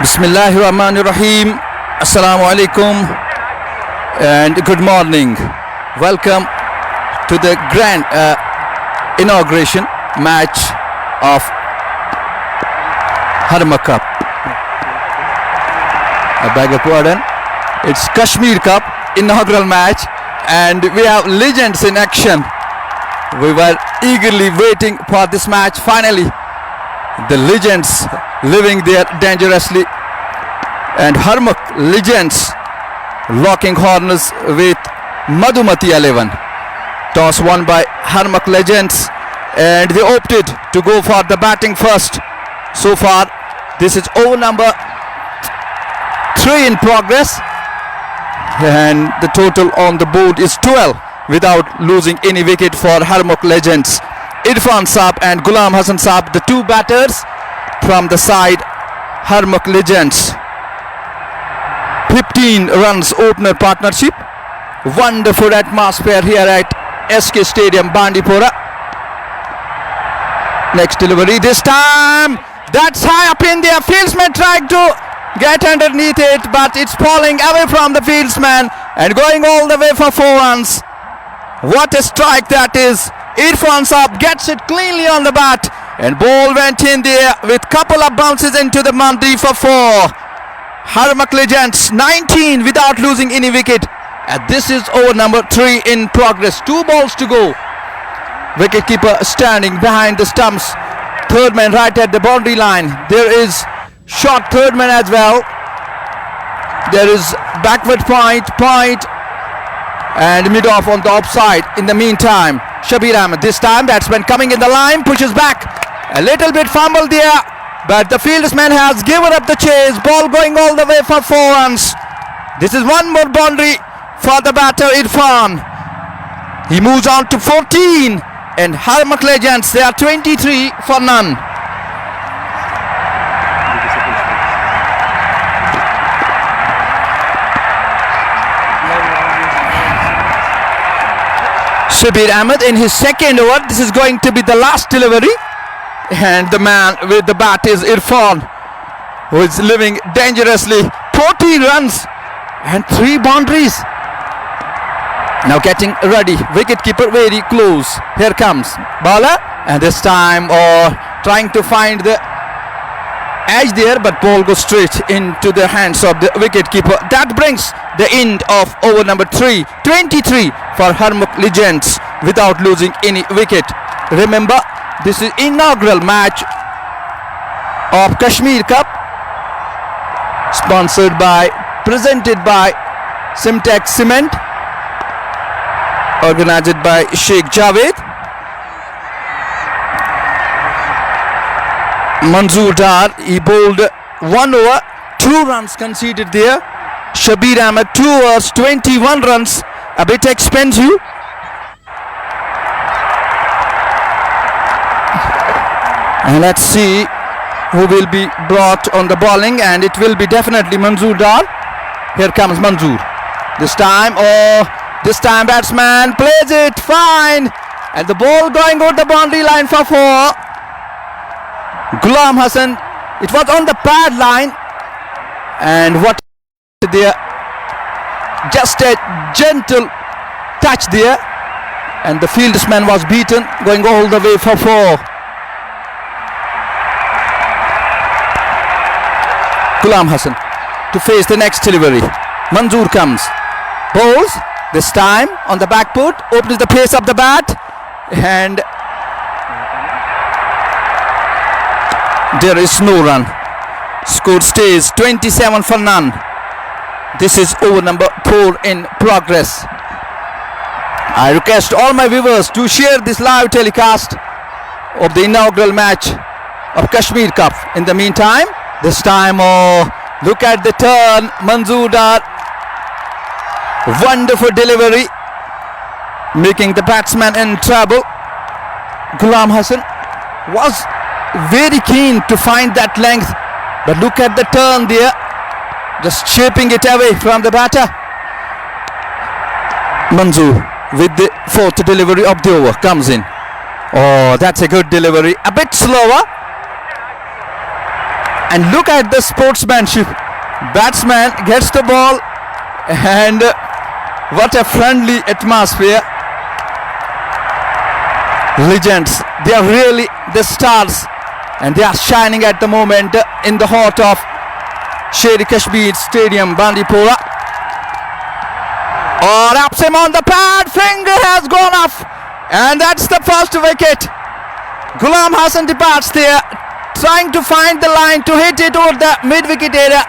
Bismillahirrahmanirrahim. Assalamu alaikum and good morning. Welcome to the grand inauguration match of Harmak Cup. I beg your pardon. It's Kashmir Cup inaugural match and we have legends in action. We were eagerly waiting for this match. Finally, the legends living there dangerously, and Harmak legends locking corners with Madhumati 11. Toss won by Harmak legends, and they opted to go for the batting first. So far, this is over number 3 in progress, and the total on the board is 12 without losing any wicket for Harmak legends. Irfan Saab and Ghulam Hasan Saab, the two batters from the side Harmak legends. 15 runs opener partnership. Wonderful atmosphere here at SK Stadium, Bandipora. Next delivery this time. That's high up in there. Fieldsman trying to get underneath it, but it's falling away from the fieldsman and going all the way for 4 runs. What a strike that is. Irfan Saab gets it cleanly on the bat, and ball went in there with couple of bounces into the Mandi for 4. Harmak legends 19 without losing any wicket, and this is over number 3 in progress. 2 balls to go. Wicketkeeper standing behind the stumps. Third man right at the boundary line. There is short third man as well. There is backward point and mid off on the offside. In the meantime, Shabir Ahmed, this time batsman coming in the line, pushes back, a little bit fumble there, but the fieldsman has given up the chase. Ball going all the way for 4 runs. This is one more boundary for the batter Irfan. He moves on to 14, and Harmak legends, they are 23 for none. Shabir Ahmed in his second over. This is going to be the last delivery, and the man with the bat is Irfan, who is living dangerously. 14 runs and 3 boundaries. Now getting ready. Wicketkeeper very close. Here comes bowler, and this time trying to find the edge there, but ball goes straight into the hands of the wicketkeeper. That brings the end of over number 3. 23 for Harmak legends without losing any wicket. Remember, this is inaugural match of Kashmir Cup, presented by Simtex Cement, organized by Sheikh Javed. Manzoor Dar, he bowled 1 over, 2 runs conceded there. Shabir Ahmed 2 overs, 21 runs, a bit expensive. And let's see who will be brought on the bowling, and it will be definitely Manzoor Dar. Here comes Manzoor. This time batsman plays it fine, and the ball going over the boundary line for 4. Ghulam Hasan, it was on the pad line, and what there, just a gentle touch there, and the fieldsman was beaten, going all the way for 4. Ghulam Hasan to face the next delivery. Manzoor comes, bowls, this time on the back foot, opens the pace of the bat, and there is no run. Score stays 27 for none. This is over number 4 in progress. I request all my viewers to share this live telecast of the inaugural match of Kashmir Cup. In the meantime, this time, look at the turn. Manzoor Dar, wonderful delivery, making the batsman in trouble. Ghulam Hasan was very keen to find that length, but look at the turn there, just shaping it away from the batter. Manzoor with the 4th delivery of the over comes in. Oh, that's a good delivery, a bit slower, And look at the sportsmanship. Batsman gets the ball, and what a friendly atmosphere. Legends, they are really the stars, and they are shining at the moment in the heart of Sher-e-Kashmir Stadium, Bandipora. Oh, wraps him on the pad, finger has gone off, and that's the first wicket. Ghulam Hasan departs there, trying to find the line to hit it over the mid-wicket area,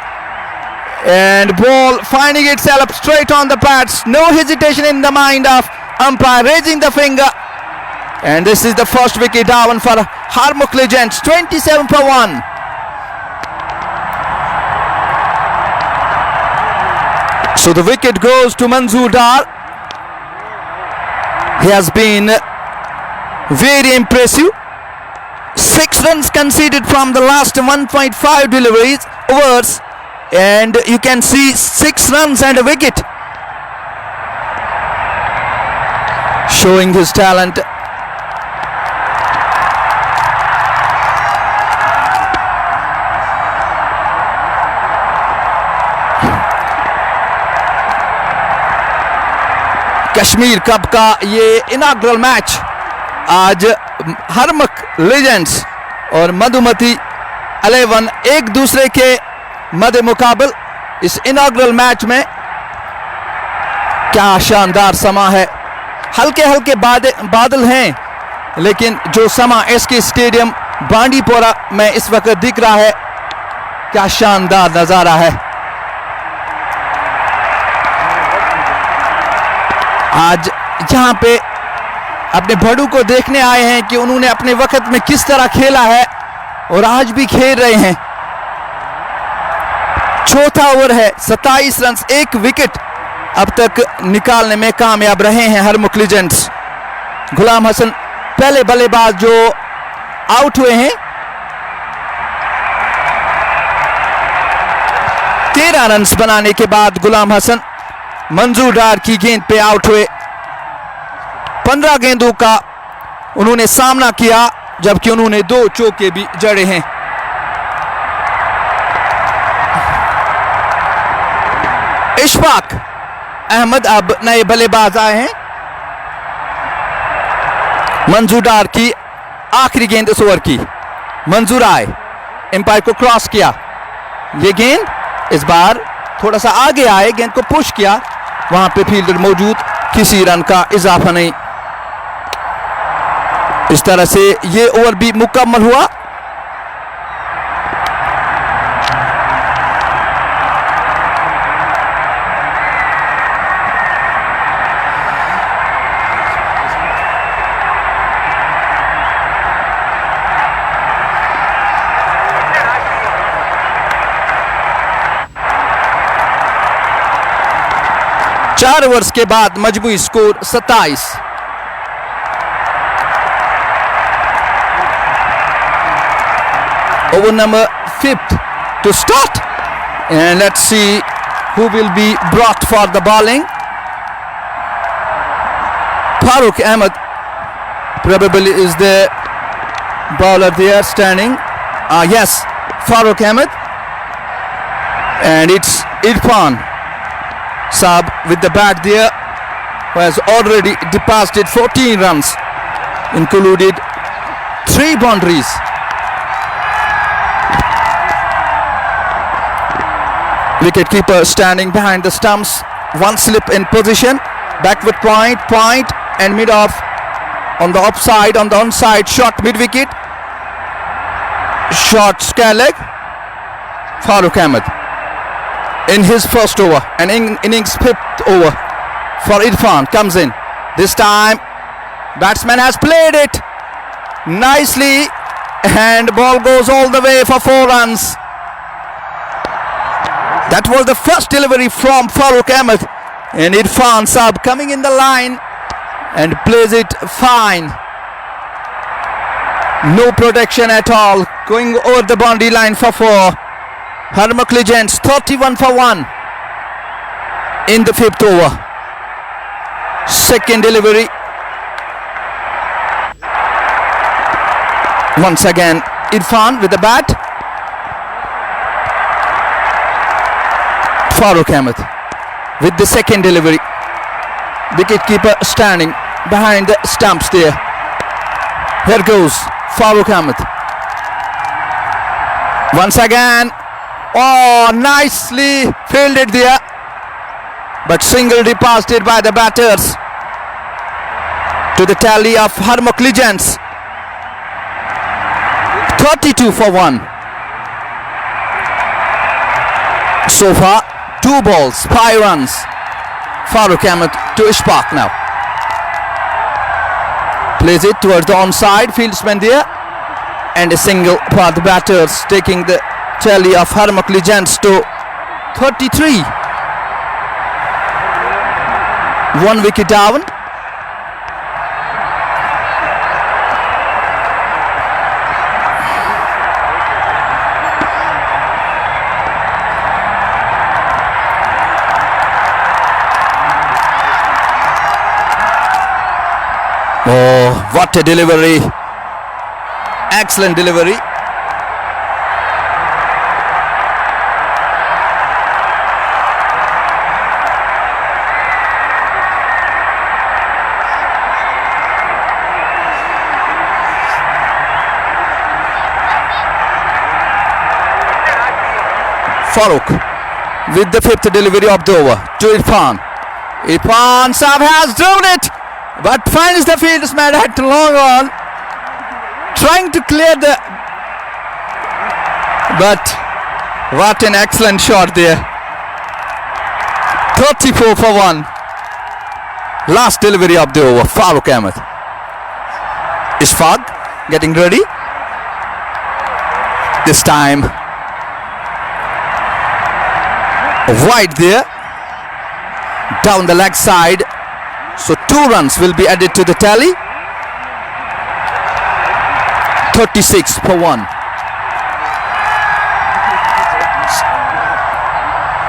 and ball finding itself straight on the pads. No hesitation in the mind of umpire, raising the finger, and this is the first wicket down for Harmukh Legends, 27 for 1. So the wicket goes to Manzoor Dar. He has been very impressive. 6 runs conceded from the last 1.5 deliveries overs, and you can see 6 runs and a wicket, showing his talent. Kashmir cup का ये inaugural match आज Harmukh legends और मधुमती 11 एक दूसरे के मद्दे मुकाबल इस inaugural match में। क्या शानदार समा है। हल्के हल्के बादल हैं, लेकिन जो समा एसके स्टेडियम बांडीपोरा में इस वक्त दिख रहा है, क्या शानदार नजारा है। आज यहाँ पे अपने भड़ू को देखने आए हैं कि उन्होंने अपने वक्त में किस तरह खेला है, और आज भी खेल रहे हैं। चौथा ओवर है, 27 रन, 1 विकेट अब तक निकालने में कामयाब रहे हैं हरमुख लीजेंड्स। गुलाम हसन पहले बल्लेबाज जो आउट हुए हैं। 13 रन बनाने के बाद गुलाम हसन मंजूर डार की गेंद पे आउट हुए। 15 गेंदों का उन्होंने सामना किया, जबकि उन्होंने 2 चौके भी जड़े हैं। इशफाक अहमद अब नए बल्लेबाज आए हैं। मंजूर डार की आखिरी गेंद इस ओवर की। मंजूर आए, एम्पायर को क्रॉस किया, ये गेंद इस बार थोड़ा सा आगे आए, गेंद को पुश किया, वहां पे फील्डर मौजूद, किसी रन का इजाफा नहीं। इस तरह से ये ओवर भी मुकम्मल हुआ। चार ओवर्स के बाद मजमूई score 27। Over number 5th to start, and let's see who will be brought for the bowling. Farooq Ahmed probably is the bowler there standing. Yes, Farooq Ahmed, and it's Irfan Saab with the bat there, who has already deposited 14 runs, included 3 boundaries. Wicketkeeper standing behind the stumps, 1 slip in position, backward point, and mid off on the offside, on the onside shot, mid wicket, shot square leg. Farooq Ahmed in his first over, and innings 5th over for Irfan comes in. This time batsman has played it nicely, and ball goes all the way for 4 runs. That was the first delivery from Farooq Ahmed, and Irfan Saab coming in the line and plays it fine. No protection at all, going over the boundary line for 4. Harmukh Legends 31 for 1 in the 5th over. Second delivery. Once again Irfan with the bat. Farooq Ahmed with the second delivery. Wicketkeeper standing behind the stumps there. Here goes Farooq Ahmed. Once again. Oh, nicely fielded there. But single deposited by the batters to the tally of Harmok Legends. 32 for 1. So far, 2 balls, 5 runs. Farooq Ahmed to Ishfaq now. Plays it towards the onside, fieldsman there. And a single for the batters, taking the tally of Harmok Legends to 33. 1 wicket down. Oh, what a delivery. Excellent delivery. Farooq with the 5th delivery of the over to Irfan. Irfan Saab has driven it, but finds the fieldsman at long on, trying to clear the. But what an excellent shot there. 34 for 1. Last delivery of the over. Farooq Ahmed. Ishfaq getting ready. This time wide there, down the leg side. So 2 runs will be added to the tally. 36 for 1.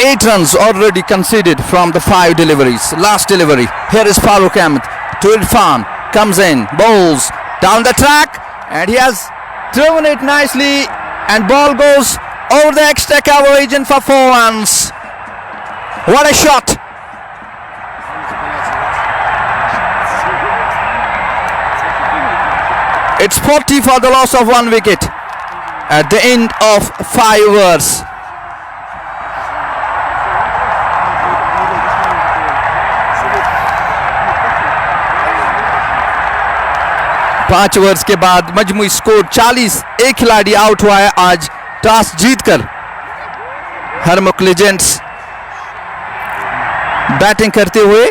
8 runs already conceded from the 5 deliveries. Last delivery. Here is Farooq Ahmed to Irfan. Comes in, bowls down the track, and he has driven it nicely. And ball goes over the extra cover region for 4 runs. What a shot! It's 40 for the loss of 1 wicket at the end of 5 overs. पांच overs के बाद मजमूई score 40. एक खिलाड़ी out हुआ है आज toss जीतकर. Harmukh legends batting करते हुए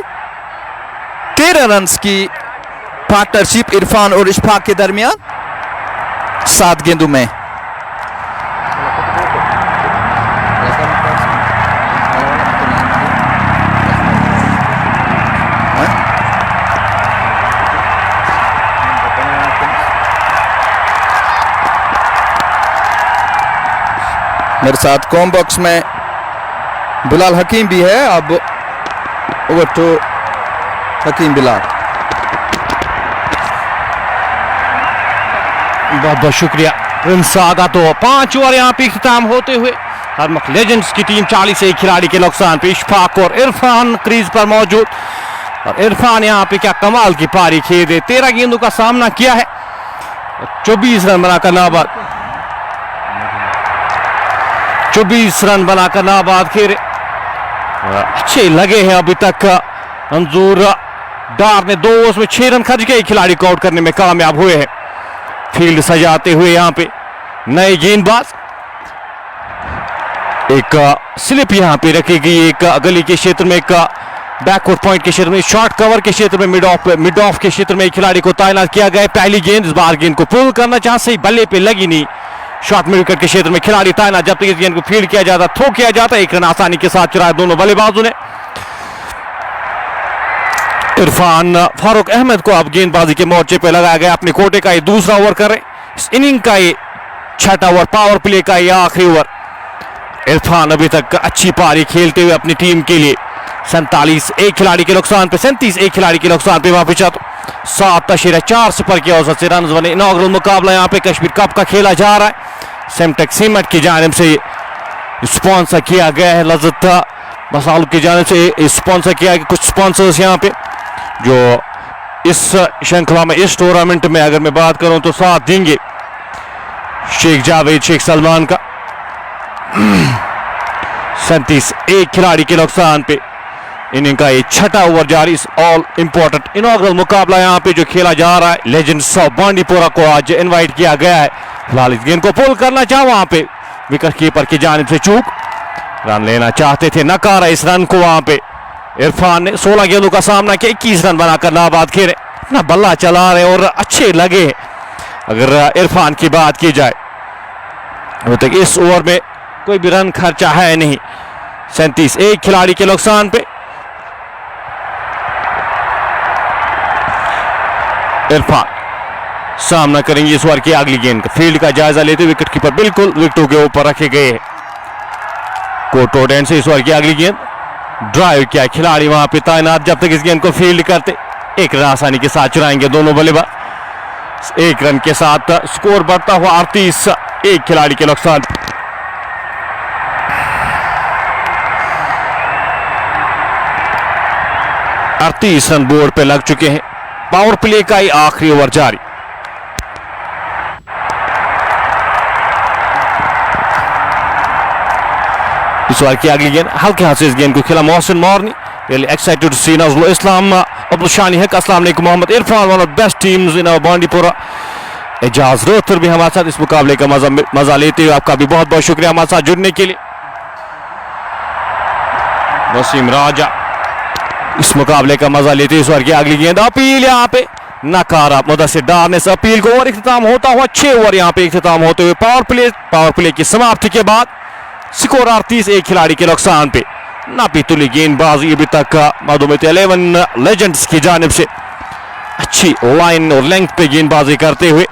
13 रन्स की पार्टनरशिप इरफान और इशफाक के दरमियान 7 गेंदों में. मेरे साथ कॉम बॉक्स में बिलाल हकीम भी है. अब ओवर टू हकीम बिलाल. बहुत बहुत शुक्रिया प्रिंस आगा. तो 5 ओवर यहाँ पे इख्तिताम होते हुए हरमुख लीजेंड्स की टीम 40 से एक खिलाड़ी के नुकसान पे. इशफाक और इरफान क्रीज पर मौजूद, और इरफान यहाँ पे क्या कमाल की पारी खेल रहे. 13 गेंदों का सामना किया है, 24 रन बनाकर नाबाद 24 रन बनाकर नाबाद खेले. अच्छे लगे हैं अभी तक. मंजूर डार ने 2 ओवर्स में 6 रन खर्च के खिलाड़ी को आउट करने में कामयाब हुए हैं. फील्ड सजाते हुए यहाँ पे नए गेंदबाज. एक स्लिप यहाँ पे रखी गई, एक गली के क्षेत्र में, एक बैकवर्ड पॉइंट के क्षेत्र में, शॉर्ट कवर के क्षेत्र में, मिड ऑफ के क्षेत्र में खिलाड़ी को तैनात किया गया है. पहली गेंद, इस बार गेंद को पुल करना चाह सही बल्ले पे लगी नहीं. शॉर्ट मिड विकेट के क्षेत्र में खिलाड़ी तैनात. जब तक इस गेंद को फील्ड किया जाता, थ्रो किया जाता, 1 रन आसानी के साथ चुराया दोनों बल्लेबाजों ने. इरफान फारूक अहमद को अब गेंदबाजी के मोर्चे पे लगाया गया. अपने कोटे का ये दूसरा ओवर कर रहे, इस इनिंग का ये 6वां ओवर, पावर प्ले का ये आखिरी ओवर. इरफान अभी तक अच्छी पारी खेलते हुए अपनी टीम के लिए 47 एक खिलाड़ी के नुकसान पे, 37 एक खिलाड़ी के नुकसान पे वापस आता. 7.4 सुपर के औसत से रन बने. इनॉग्रल मुकाबला यहाँ पे कश्मीर कप का खेला जा रहा है. सेमटेक सीमेंट की जानिब से स्पॉन्सर किया गया है. लज्जत मसाल की जानिब से स्पॉन्सर किया है। कुछ स्पॉन्सर्स यहाँ पे जो इस श्रृंखला में, इस टूर्नामेंट में अगर मैं बात करूं तो साथ देंगे शेख जावेद शेख सलमान का 37 एक खिलाड़ी के नुकसान पे इनिंग का ये छठा ओवर जारी। इस ऑल इंपॉर्टेंट इनॉग्रल मुकाबला यहाँ पे जो खेला जा रहा है, लेजेंड्स ऑफ बांडीपोरा को आज इनवाइट किया गया है। फिलहाल इस गेंद को पुल करना चाहा, वहां पे विकेट कीपर की जानिब से चूक, रन लेना चाहते थे, नकारा इस रन को। वहां पे इरफान ने 16 गेंदों का सामना किया, 21 रन बनाकर नाबाद खेले, अपना बल्ला चला रहे और अच्छे लगे। अगर इरफान की बात की जाए अभी तक इस ओवर में कोई भी रन खर्चा है नहीं। 37 एक खिलाड़ी के नुकसान पे इरफान सामना करेंगे इस ओवर की अगली गेंद का। फील्ड का जायजा लेते हुए विकेट कीपर बिल्कुल विकेटों के ऊपर रखे गए। कोर्ट एंड से इस ओवर की अगली गेंद ड्राइव किया, खिलाड़ी वहां पे तैनात, जब तक इस गेंद को फील्ड करते एक रन आसानी के साथ चुराएंगे दोनों बल्लेबाज। एक रन के साथ स्कोर बढ़ता हुआ 38 एक खिलाड़ी के नुकसान। रन बोर्ड पे लग चुके हैं। पावर प्ले का ही आखिरी ओवर जारी। इस ओवर की अगली गेंद हल्के हाथ से इस गेंद को खेला Mohsin Morny. Really excited to see Nazrul Islam, Abdul Shani Haq, अस्सलाम वालेकुम Mohammad Irfan, one of the best teams in our Bandipora. Ejaz रोहतर भी हमारे साथ इस मुकाबले का मजा लेते हुए, आपका भी बहुत बहुत शुक्रिया हमारे साथ जुड़ने के लिए। वसीम राजा इस मुकाबले का मजा लेते हुए इस ओवर की अगली गेंद, अपील यहाँ पे नकारा, मुदस्सिर डार ने इस अपील को ओवर इख्तिताम होता हुआ 6 ओवर यहाँ पे इख्तिताम होते हुए पावर प्ले की समाप्ति के बाद स्कोर 38 एक खिलाड़ी के नुकसान पे। नापी तुली गेंदबाजी अभी तक मधुमित 11 लेजेंड्स की जानिब से अच्छी लाइन और लेंथ पे गेंदबाजी करते हुए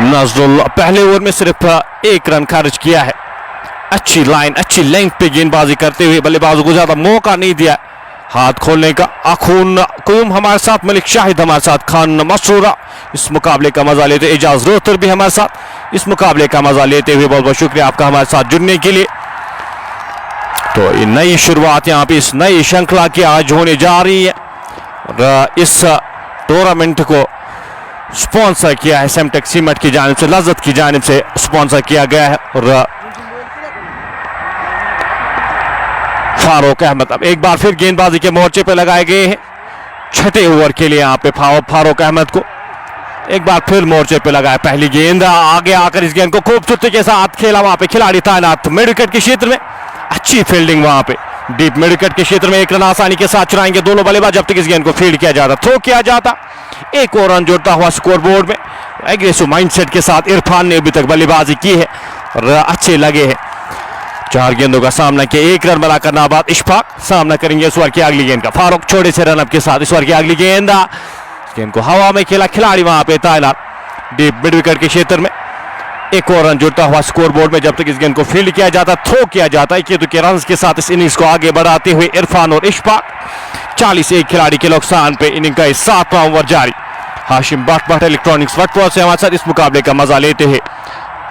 नजरुल पहले ओवर में सिर्फ 1 रन खर्च किया है। अच्छी लाइन, अच्छी लेंथ पे गेंदबाजी करते हुए बल्लेबाजों को ज्यादा मौका नहीं दिया हाथ खोलने का। अखून कुम हमारे साथ, मलिक शाहिद हमारे साथ, खान मसरूरा इस मुकाबले का मजा लेते, एजाज रोहतर भी हमारे साथ इस मुकाबले का मजा लेते हुए बहुत बहुत शुक्रिया आपका हमारे साथ जुड़ने के लिए। तो ये नई शुरुआत यहाँ पे इस नई श्रृंखला की आज होने जा रही है और इस टूर्नामेंट को स्पॉन्सर किया है सेमटेक सीमेंट की जानिब से, लज्जत की जानिब से स्पॉन्सर किया गया है। और फारूक अहमद अब एक बार फिर गेंदबाजी के मोर्चे पे लगाए गए हैं। छठे ओवर के लिए यहाँ पे फारूक अहमद को एक बार फिर मोर्चे पे लगाया। पहली गेंद आगे आकर इस गेंद को खूबसूरती के साथ खेला, वहां पे खिलाड़ी तैनात मिड विकेट के क्षेत्र में, अच्छी फील्डिंग वहां पे डीप मिड विकेट के क्षेत्र में। 1 रन आसानी के साथ चुराएंगे दोनों बल्लेबाज, जब तक इस गेंद को फील्ड किया जाता, थ्रो किया जाता। एक और रन जुड़ता हुआ स्कोर बोर्ड में। एग्रेसिव माइंडसेट के साथ इरफान ने अभी तक बल्लेबाजी की है और अच्छे लगे हैं। 4 गेंदों का सामना किया, 1 रन बनाकर नाबाद। इशफाक सामना करेंगे इस ओवर की अगली गेंद का। फारूक छोटे से रन अप के साथ इस ओवर की अगली गेंद को हवा में खेला, खिलाड़ी वहां पे तैनात डीप मिड विकेट के क्षेत्र में। 1 और रन जुड़ता हुआ स्कोर बोर्ड में, जब तक इस गेंद को फील्ड किया जाता, थ्रो किया जाता है। के रन के साथ इस इनिंग्स को आगे बढ़ाते हुए इरफान और इशफाक 40 एक खिलाड़ी के नुकसान पे इनिंग का 7वां ओवर जारी। हाशिम भट्ट इलेक्ट्रॉनिक्स वटपुर से हमारे साथ इस मुकाबले का मजा लेते हैं।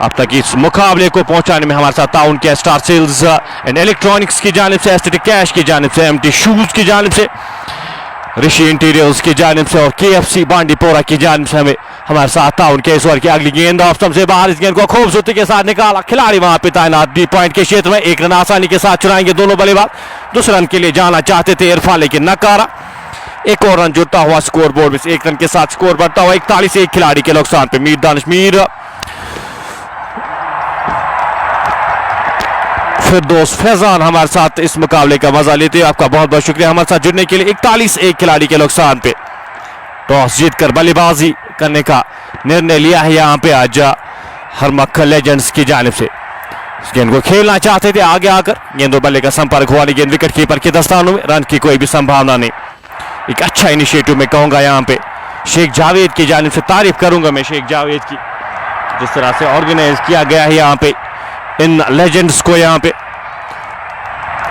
अब तक इस मुकाबले को पहुंचाने में हमारे साथ ताउन किया स्टार सेल्स एंड इलेक्ट्रॉनिक्स की जानिब से, एस्थेटिक कैश की जानिब से, एमटी शूज की जानिब से, ऋषि इंटीरियर्स की जानिब से और केएफसी बांडीपोरा की जानिब से हमारे साथ ताउन के। इस ओवर की अगली गेंद ऑफ स्टंप से बाहर, इस गेंद को खूबसूरती के साथ निकाला, खिलाड़ी वहां पे तैनात डी पॉइंट के क्षेत्र में। 1 रन आसानी के साथ चुराएंगे दोनों बल्लेबाज। दूसरे रन के लिए जाना चाहते थे इरफान, लेकिन नकारा। 1 और रन जुड़ता हुआ स्कोर बोर्ड में, 1 रन के साथ स्कोर बढ़ता हुआ 41 एक खिलाड़ी के नुकसान पे। मीर दानिश मीर फिरदौस फैजान हमारे साथ इस मुकाबले का मजा लेते हैं, आपका बहुत बहुत शुक्रिया हमारे साथ जुड़ने के लिए। 41 एक खिलाड़ी के नुकसान पे टॉस जीतकर बल्लेबाजी करने का निर्णय लिया है यहाँ पे आज हरमख लेजेंड्स की जानिब से। इस गेंद को खेलना चाहते थे, आगे आकर गेंद और बल्ले का संपर्क हुआ नहीं, गेंद विकेट कीपर के दस्तानों में, रन की कोई भी संभावना नहीं। एक अच्छा इनिशिएटिव मैं कहूंगा यहाँ पे शेख जावेद की जानिब से, तारीफ करूंगा मैं शेख जावेद की, जिस तरह से ऑर्गेनाइज किया गया है यहाँ पे इन लेजेंड्स को यहाँ पे,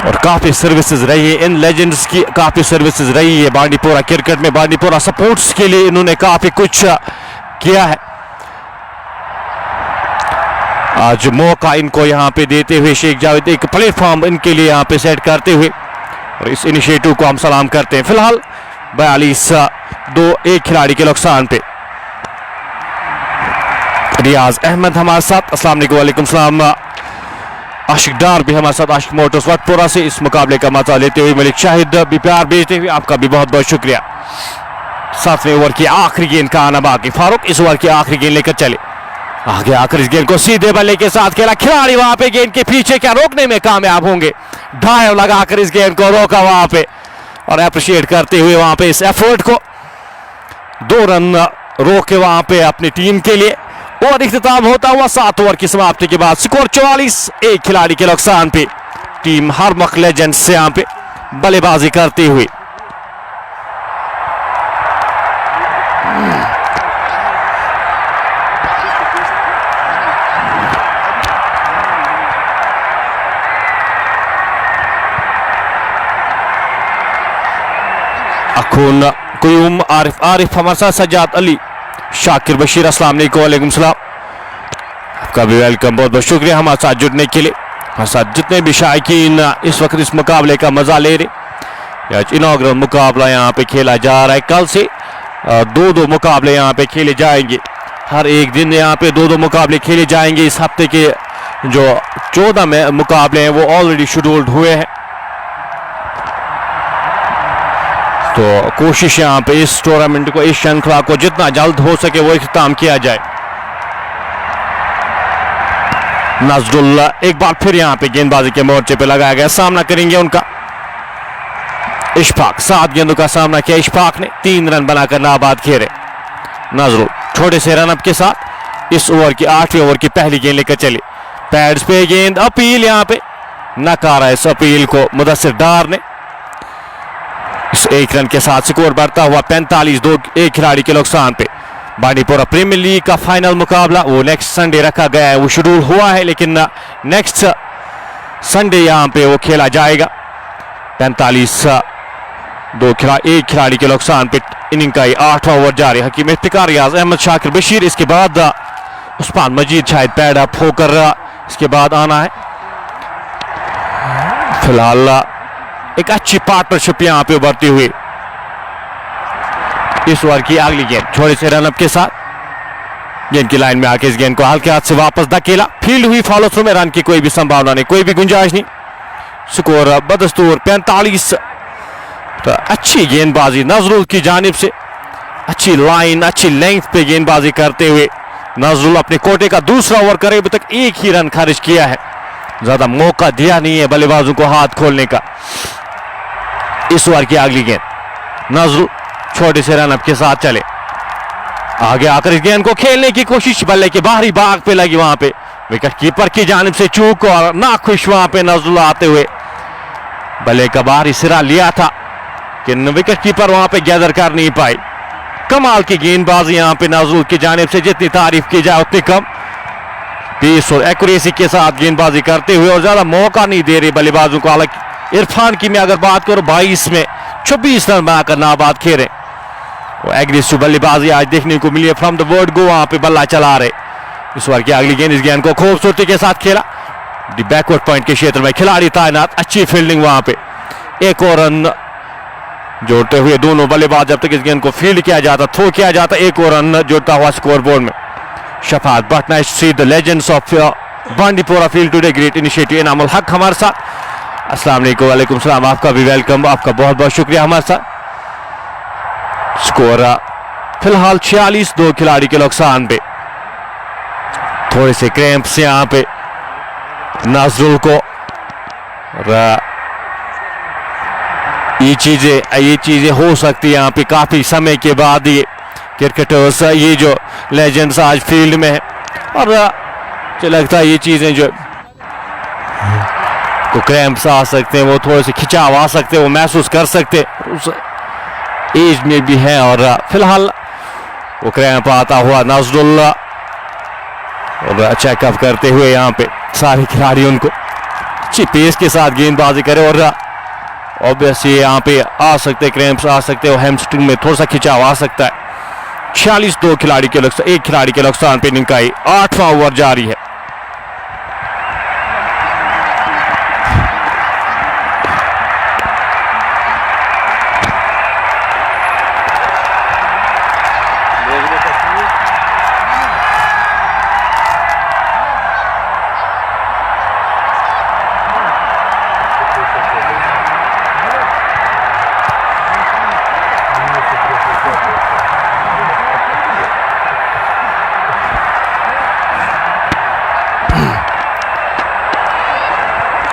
और काफी सर्विसेज रही है इन लेजेंड्स की, काफी सर्विसेज रही है बांडीपोरा क्रिकेट में। बांडीपोरा सपोर्ट्स के लिए इन्होंने काफी कुछ किया है। आज मौका इनको यहाँ पे देते हुए शेख जावेद एक प्लेटफॉर्म इनके लिए यहाँ पे सेट करते हुए और इस इनिशिएटिव को हम सलाम करते हैं। फिलहाल 42-2 खिलाड़ी के नुकसान पे। रियाज अहमद हमारे साथ, अस्सलाम वालेकुम सलाम। आशिक डार भी हमारे साथ, आशिक मोटर्स वटपुरा से इस मुकाबले का मजा लेते हुए मलिक शाहिद भी प्यार भेजते हुए आपका भी बहुत बहुत शुक्रिया। 7वें ओवर की आखिरी गेंद का आना बाकी। फारूक इस ओवर की आखिरी गेंद लेकर चले, आगे आकर इस गेंद को सीधे बल्ले के साथ खेला। खिलाड़ी वहां पे गेंद के पीछे क्या रोकने में कामयाब होंगे, ड्राइव लगाकर इस गेंद को रोका वहां पे और अप्रिशिएट करते हुए वहां पे इस एफर्ट को 2 रन रोक के वहां पे अपनी टीम के लिए। और इख्तिताम होता हुआ 7 ओवर की समाप्ति के बाद स्कोर 44, 1 खिलाड़ी के नुकसान पे। टीम हरमख लेजेंड्स से यहां पे बल्लेबाजी करते हुए। अखून कुयूम आरिफ हमारे साथ, सज्जाद अली, शाकिर बशीर, अस्सलाम वालेकुम सलाम। आपका भी वेलकम, बहुत बहुत शुक्रिया हमारे साथ जुड़ने के लिए। हमारे साथ जितने भी शायकीन इस वक्त इस मुकाबले का मजा ले रहे। आज इनॉग्रल मुकाबला यहाँ पे खेला जा रहा है। कल से 2-2 मुकाबले यहाँ पे खेले जाएंगे। हर एक दिन यहाँ पे 2-2 मुकाबले खेले जाएंगे। इस हफ्ते के जो 14 मुकाबले हैं वो ऑलरेडी शेड्यूल्ड हुए हैं। तो कोशिश यहाँ पे इस टूर्नामेंट को, इस श्रृंखला को जितना जल्द हो सके वो इख्तिताम किया जाए। नजरुल्लाह एक बार फिर यहाँ पे गेंदबाजी के मोर्चे पे लगाया गया, सामना करेंगे उनका इशफाक। 7 गेंदों का सामना किया इशफाक ने, 3 रन बनाकर नाबाद खेले। नजरुल छोटे से रनअप के साथ इस ओवर की 8वें ओवर की पहली गेंद लेकर चले। पैड्स पे गेंद, अपील यहाँ पे नकारा इस अपील को मुदस्सिर डार ने। इस 1 रन के साथ स्कोर बढ़ता हुआ 45-2, 1 खिलाड़ी के नुकसान पे। बांडीपोरा प्रीमियर लीग का फाइनल मुकाबला वो नेक्स्ट संडे रखा गया है, वो शेड्यूल हुआ है लेकिन नेक्स्ट संडे यहाँ पे वो खेला जाएगा। 45-2, 1 खिलाड़ी के नुकसान पे इनिंग का 8वां ओवर जारी। हकीम इफ्तिकार, रियाज अहमद, शाकिर बशीर, इसके बाद उस्मान मजीद शायद पैड अप होकर इसके बाद आना है। फिलहाल एक अच्छी पार्टनरशिप यहाँ पे उभरती हुई। इस ओवर की अगली गेंद छोटे से रनअप के साथ गेंद की लाइन में आके इस गेंद को हल्के हाथ से वापस धकेला। फील्ड हुई, फॉलो थ्रू में रन की कोई भी संभावना नहीं, कोई भी गुंजाइश नहीं। स्कोर बदस्तूर 45। तो अच्छी गेंदबाजी नजरुल की जानिब से, अच्छी लाइन, अच्छी लेंथ पे गेंदबाजी करते हुए नजरुल अपने कोटे का दूसरा ओवर करे। अभी तक 1 ही रन खर्च किया है, ज्यादा मौका दिया नहीं है बल्लेबाजों को हाथ खोलने का। इस ओवर की अगली गेंद नजरुल छोटे से रनअप के साथ चले, आगे आकर इस गेंद को खेलने की कोशिश, बल्ले के बाहरी भाग पे लगी वहां पे विकेट कीपर की जानिब से चूक और नाखुश वहां पे नजरुल आते हुए बल्ले का बाहरी सिरा लिया था कि विकेट कीपर वहां पे गैदर कर नहीं पाई। कमाल की गेंदबाजी यहाँ पे नजरुल की जानिब से, जितनी तारीफ की जाए उतनी कम। पेस और एक्यूरेसी के साथ गेंदबाजी करते हुए और ज्यादा मौका नहीं दे रहे बल्लेबाजों को। हालांकि इरफान की मैं अगर बात करूं 22 में 26 रन बनाकर नाबाद खेले। वो एग्रेसिव बल्लेबाजी आज देखने को मिली है फ्रॉम द वर्ड गो, वहां पे बल्ला चला रहे। इस ओवर की अगली गेंद, इस गेंद को खूबसूरती के साथ खेला, दी बैकवर्ड पॉइंट के क्षेत्र में खिलाड़ी तैनात, अच्छी फील्डिंग वहां पे। एक और रन जोड़ते हुए दोनों बल्लेबाज, जब तक इस गेंद को फील्ड किया जाता, थ्रो किया जाता, एक और रन जोड़ता हुआ स्कोर बोर्ड में। Shafat but nice see the legends of Bandipora field today, great initiative. Inamul Haq हमारे साथ, अस्सलाम वालेकुम सलाम, आपका भी वेलकम, आपका बहुत बहुत शुक्रिया हमारे साथ। स्कोर फिलहाल 46-2 खिलाड़ी के नुकसान पे। थोड़े से क्रैम्प से यहाँ पे नजरुल को, ये चीजें हो सकती है यहाँ पे काफी समय के बाद। ये क्रिकेटर्स, ये जो लेजेंड्स आज फील्ड में है, और मुझे लगता है ये चीजें जो को क्रैम्प्स आ सकते हैं, वो थोड़े से खिंचाव आ सकते हैं, वो महसूस कर सकते उस एज में भी है। और फिलहाल वो क्रैम्प आता हुआ नजरुल और चेकअप करते हुए यहाँ पे सारे खिलाड़ी उनको अच्छी पेस के साथ गेंदबाजी करे। और ऑब्वियसली यहाँ पे आ सकते क्रैम्प्स आ सकते हैं, हैमस्ट्रिंग में थोड़ा सा खिंचाव आ सकता है। 46-2 खिलाड़ी के नुकसान, 1 खिलाड़ी के नुकसान पे इनिंग का 8वां ओवर जारी है।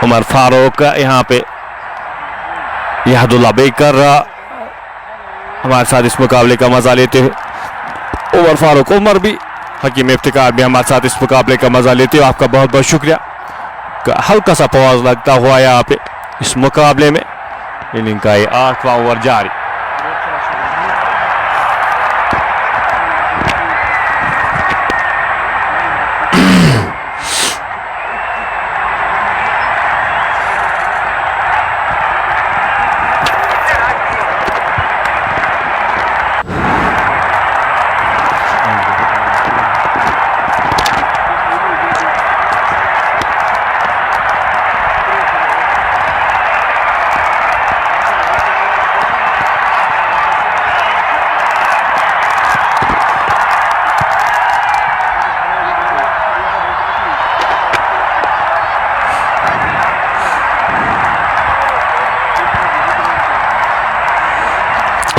उमर फारूक यहाँ पे यादुल्ला बेकर हमारे साथ इस मुकाबले का मजा लेते हुए, उमर फारूक उमर भी, हकीम इफ्तिकार भी हमारे साथ इस मुकाबले का मजा लेते हुए आपका बहुत बहुत शुक्रिया। हल्का सा पॉज लगता हुआ यहाँ पे इस मुकाबले में। इनिंग का ये 8वां ओवर जारी।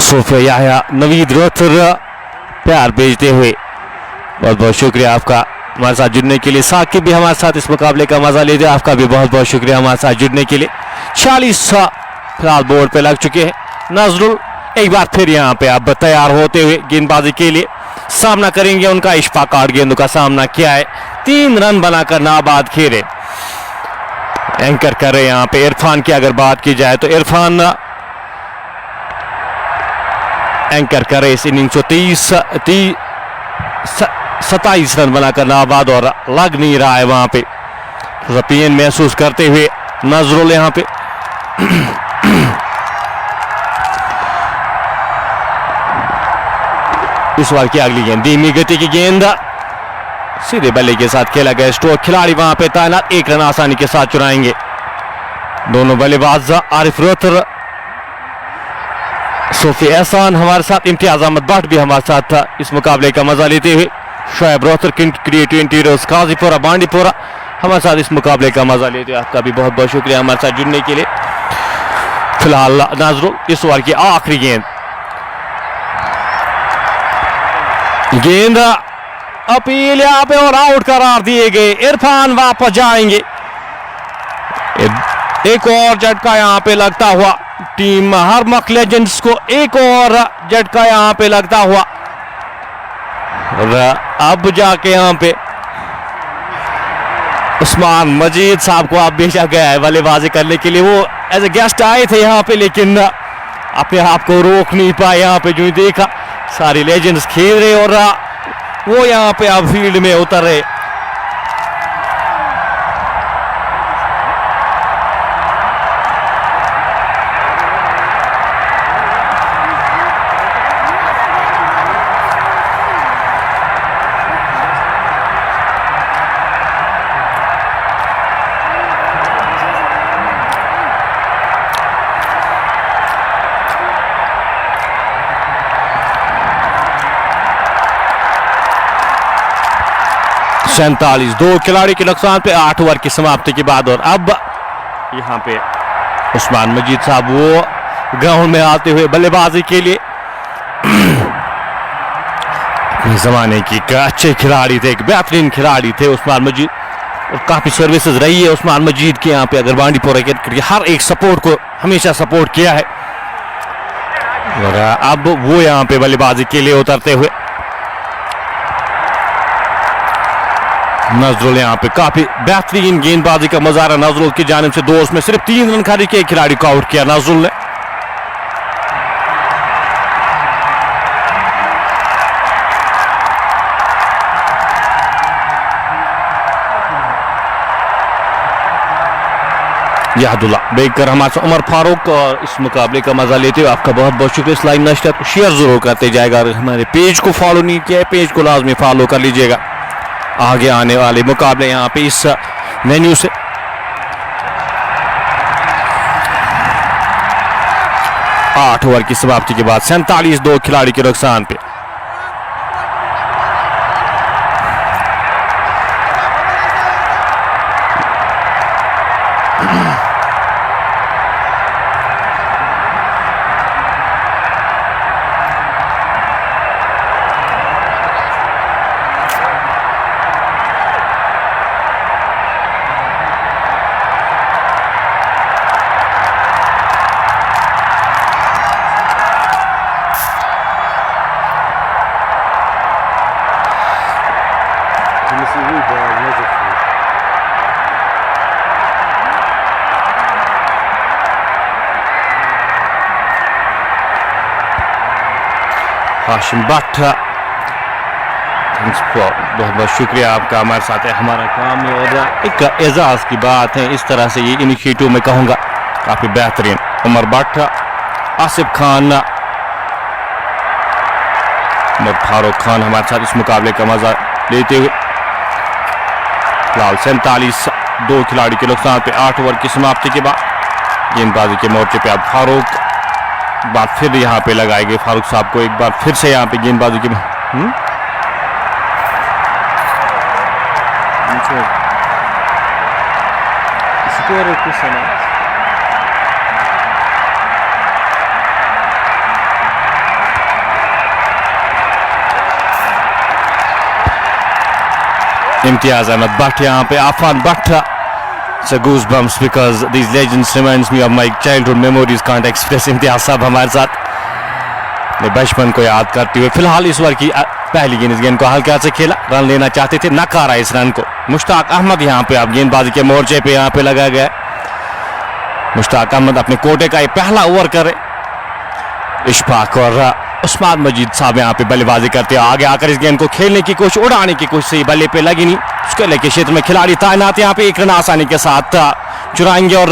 सोफिया याह्या नवीद रोथर प्यार भेजते हुए बहुत बहुत शुक्रिया आपका हमारे साथ जुड़ने के लिए। साकिब भी हमारे साथ इस मुकाबले का मजा लेते हैं, आपका भी बहुत बहुत शुक्रिया हमारे साथ जुड़ने के लिए। 40 फिलहाल बोर्ड पे लग चुके हैं। नजरुल एक बार फिर यहाँ पे अब तैयार होते हुए गेंदबाजी के लिए सामना करेंगे। उनका इशफाक आठ गेंदों का सामना किया है, 3 रन बनाकर नाबाद खेले। एंकर कर रहे यहाँ पे इरफान की अगर बात की जाए तो इरफान एंकर करे इस इनिंग्स को 27 रन बनाकर नाबाद, और लग नहीं रहा है वहां पे, पेन महसूस करते हुए नजरुल यहां पे। इस बार की अगली गेंद धीमी गति की गेंद सीधे बल्ले के साथ खेला गया स्ट्रोक। खिलाड़ी वहां पे तैनात 1 रन आसानी के साथ चुराएंगे दोनों बल्लेबाज। आरिफ रोथर, सोफी एहसान हमारे साथ, इम्तियाज अहमद भट्ट भी हमारे साथ था इस मुकाबले का मजा लेते हुए। शोएब रोहतर, क्रिएटिव इंटीरियर्स काजीपुरा बांडीपुरा हमारे साथ इस मुकाबले का मजा लेते हुए, आपका भी बहुत बहुत शुक्रिया हमारे साथ जुड़ने के लिए। फिलहाल नाजरुल इस ओवर की आखिरी गेंद अपील यहाँ पे और आउट करार दिए गए। इरफान वापस जाएंगे। एक और झटका यहाँ पे लगता हुआ टीम हरमख लेजेंड्स को, एक और झटका यहाँ पे लगता हुआ, और अब जाके यहाँ पे उस्मान मजीद साहब को आप भेजा गया है बल्लेबाजी करने के लिए। वो एज ए गेस्ट आए थे यहाँ पे, लेकिन अपने आप को रोक नहीं पाए। यहाँ पे जो ही देखा सारे लेजेंड्स खेल रहे और वो यहाँ पे अब फील्ड में उतर रहे। सैंतालीस 2 खिलाड़ी के नुकसान पे 8 ओवर की समाप्ति के बाद, और अब यहाँ पे उस्मान मजीद साहब वो ग्राउंड में आते हुए बल्लेबाजी के लिए। अपने जमाने की अच्छे खिलाड़ी थे, एक बेहतरीन खिलाड़ी थे उस्मान मजीद, और काफी सर्विसेज रही है उस्मान मजीद की यहाँ पे। अगर बांडीपुरा क्रिकेट हर एक सपोर्ट को हमेशा सपोर्ट किया है, और अब वो यहाँ पे बल्लेबाजी के लिए उतरते हुए। नजरुल यहाँ पे काफी बेहतरीन गेंदबाजी का मुजाहरा नजरुल की जानिब से। 2 ओवर्स में सिर्फ 3 रन खाली के खिलाड़ी को आउट किया नजरुल ने। यादुल्ला बेकर हमारे साथ, उमर फारूक, और इस मुकाबले का मजा लेते हुए आपका बहुत बहुत शुक्रिया। इस लाइव नशर को शेयर जरूर करते जाएगा। हमारे पेज को फॉलो नहीं किया है, पेज को लाजमी फॉलो कर लीजिएगा। आगे आने वाले मुकाबले यहाँ पे इस मेन्यू से 8 ओवर की समाप्ति के बाद 47 2 खिलाड़ी के नुकसान पे। हाशिम भट्ट, बहुत बहुत शुक्रिया आपका हमारे साथ है हमारा काम में। और एक एजाज की बात है, इस तरह से ये इनिशिएटिव मैं कहूँगा काफ़ी बेहतरीन। उमर भट्ट, आसिफ खान, उमर फारूक खान हमारे साथ इस मुकाबले का मजा लेते हुए। फिलहाल 47 दो खिलाड़ी के नुकसान पे 8 ओवर की समाप्ति के बाद गेंदबाजी के मोर्चे पे अब फारूक बात फिर यहाँ पे लगाएंगे। फारूक साहब को एक बार फिर से यहाँ पे गेंदबाजी की इम्तियाज अहमद भट्ट यहाँ पे, Afan Bhatt. It's a goosebumps because these legends reminds me of my childhood memories. Can't express. Imtiaz साहब हमारे साथ अपने बचपन को याद करते हुए। फिलहाल इस ओवर की पहली गेंद, इस गेंद को हल्के हाथ से खेला, रन लेना चाहते थे, नकारा इस रन को। मुश्ताक अहमद यहाँ पे अब गेंदबाजी के मोर्चे पे यहाँ पे लगा गया। मुश्ताक अहमद अपने कोटे का ये पहला ओवर करे। इशफाक और उस्मान मजीद साहब यहाँ पे बल्लेबाजी करते हैं। आगे आकर इस गेंद को खेलने की कोशिश, उड़ाने की कोशिश से बल्ले पे लगी नहीं। उसके लेके क्षेत्र में खिलाड़ी तैनात यहाँ पे, एक रन आसानी के साथ चुराएंगे और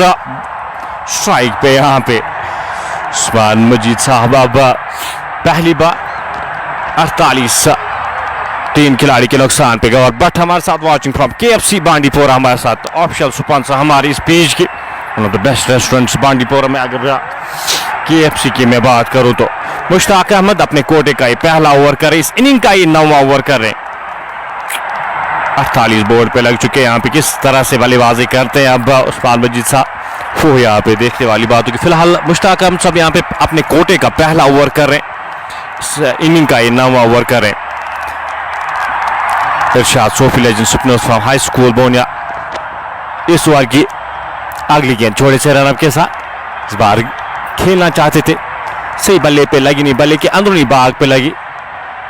स्ट्राइक पे यहाँ पे उस्मान मजीद साहब अब पहली बार 48 3 खिलाड़ी के नुकसान पे गए। और बट हमारे साथ वॉचिंग फ्रॉम KFC बांडीपोरा हमारे साथ ऑफिशियल स्पॉन्सर हमारी इस पेज की, one of the best restaurants Bandipora में। अगर KFC की मैं बात करूं तो मुश्ताक अहमद अपने कोटे का ये पहला ओवर करे, इस इनिंग का ये 9वां ओवर कर रहे हैं। 48 बोर्ड पे लग चुके हैं। यहाँ पे किस तरह से बल्लेबाजी करते हैं अब उस्मान मजीद साहब, वो यहाँ पे देखने वाली बात होगी। फिलहाल मुश्ताक अहमद सब यहाँ पे अपने कोटे का पहला ओवर कर रहे हैं, इस इनिंग का ये 9वां ओवर कर रहे हैं। Irshad Sofi legend spinners from high school Bonia इस ओवर की अगली गेंद छोड़े से रनअप के साथ इस बार खेलना चाहते थे, सही बल्ले पे लगी नहीं, बल्ले के अंदरूनी भाग पे लगी।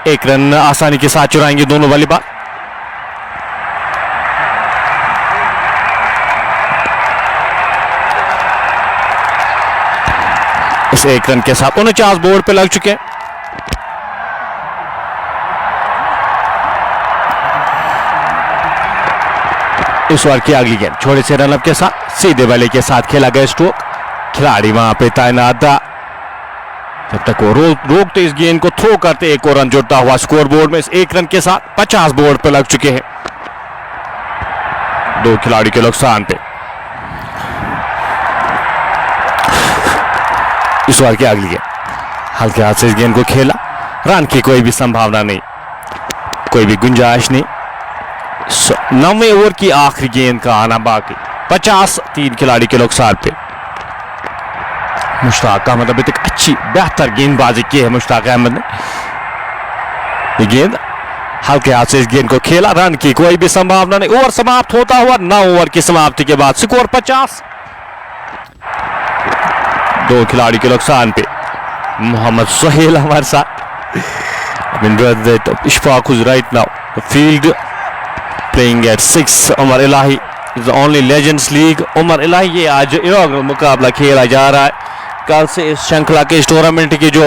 एक रन आसानी के साथ चुराएंगे दोनों बल्लेबाज। इस एक रन के साथ 49 बोर्ड पे लग चुके हैं। इस ओवर की अगली गेंद छोटे से रनअप के साथ सीधे बल्ले के साथ खेला गया स्ट्रोक। खिलाड़ी वहां पे तैनात था, जब तक वो रोकते इस गेंद को थ्रो करते एक और रन जुड़ता हुआ स्कोर बोर्ड में। इस एक रन के साथ 50 बोर्ड पे लग चुके हैं, 2 खिलाड़ी के नुकसान पे। इस ओवर की अगली गेंद हल्के हाथ से इस गेंद को खेला, रन की कोई भी संभावना नहीं, कोई भी गुंजाइश नहीं। 9वें ओवर की आखिरी गेंद का आना बाकी, 50 3 खिलाड़ी के नुकसान पे। मुश्ताक अहमद अभी तक अच्छी बेहतर गेंदबाजी की है मुश्ताक अहमद ने। ये गेंद हल्के हाथ से इस गेंद को खेला, रन की कोई भी संभावना नहीं। ओवर समाप्त होता हुआ 9 ओवर की समाप्ति के बाद स्कोर 50, 2 खिलाड़ी के नुकसान पे। मोहम्मद सोहेल हमारे साथ, Ishfaq right now field playing at 6। Umar Ilahi is only legends league. Umar Ilahi ये आज इनॉग्रल मुकाबला खेला जा रहा है। कल से इस श्रृंखला के इस टूर्नामेंट के जो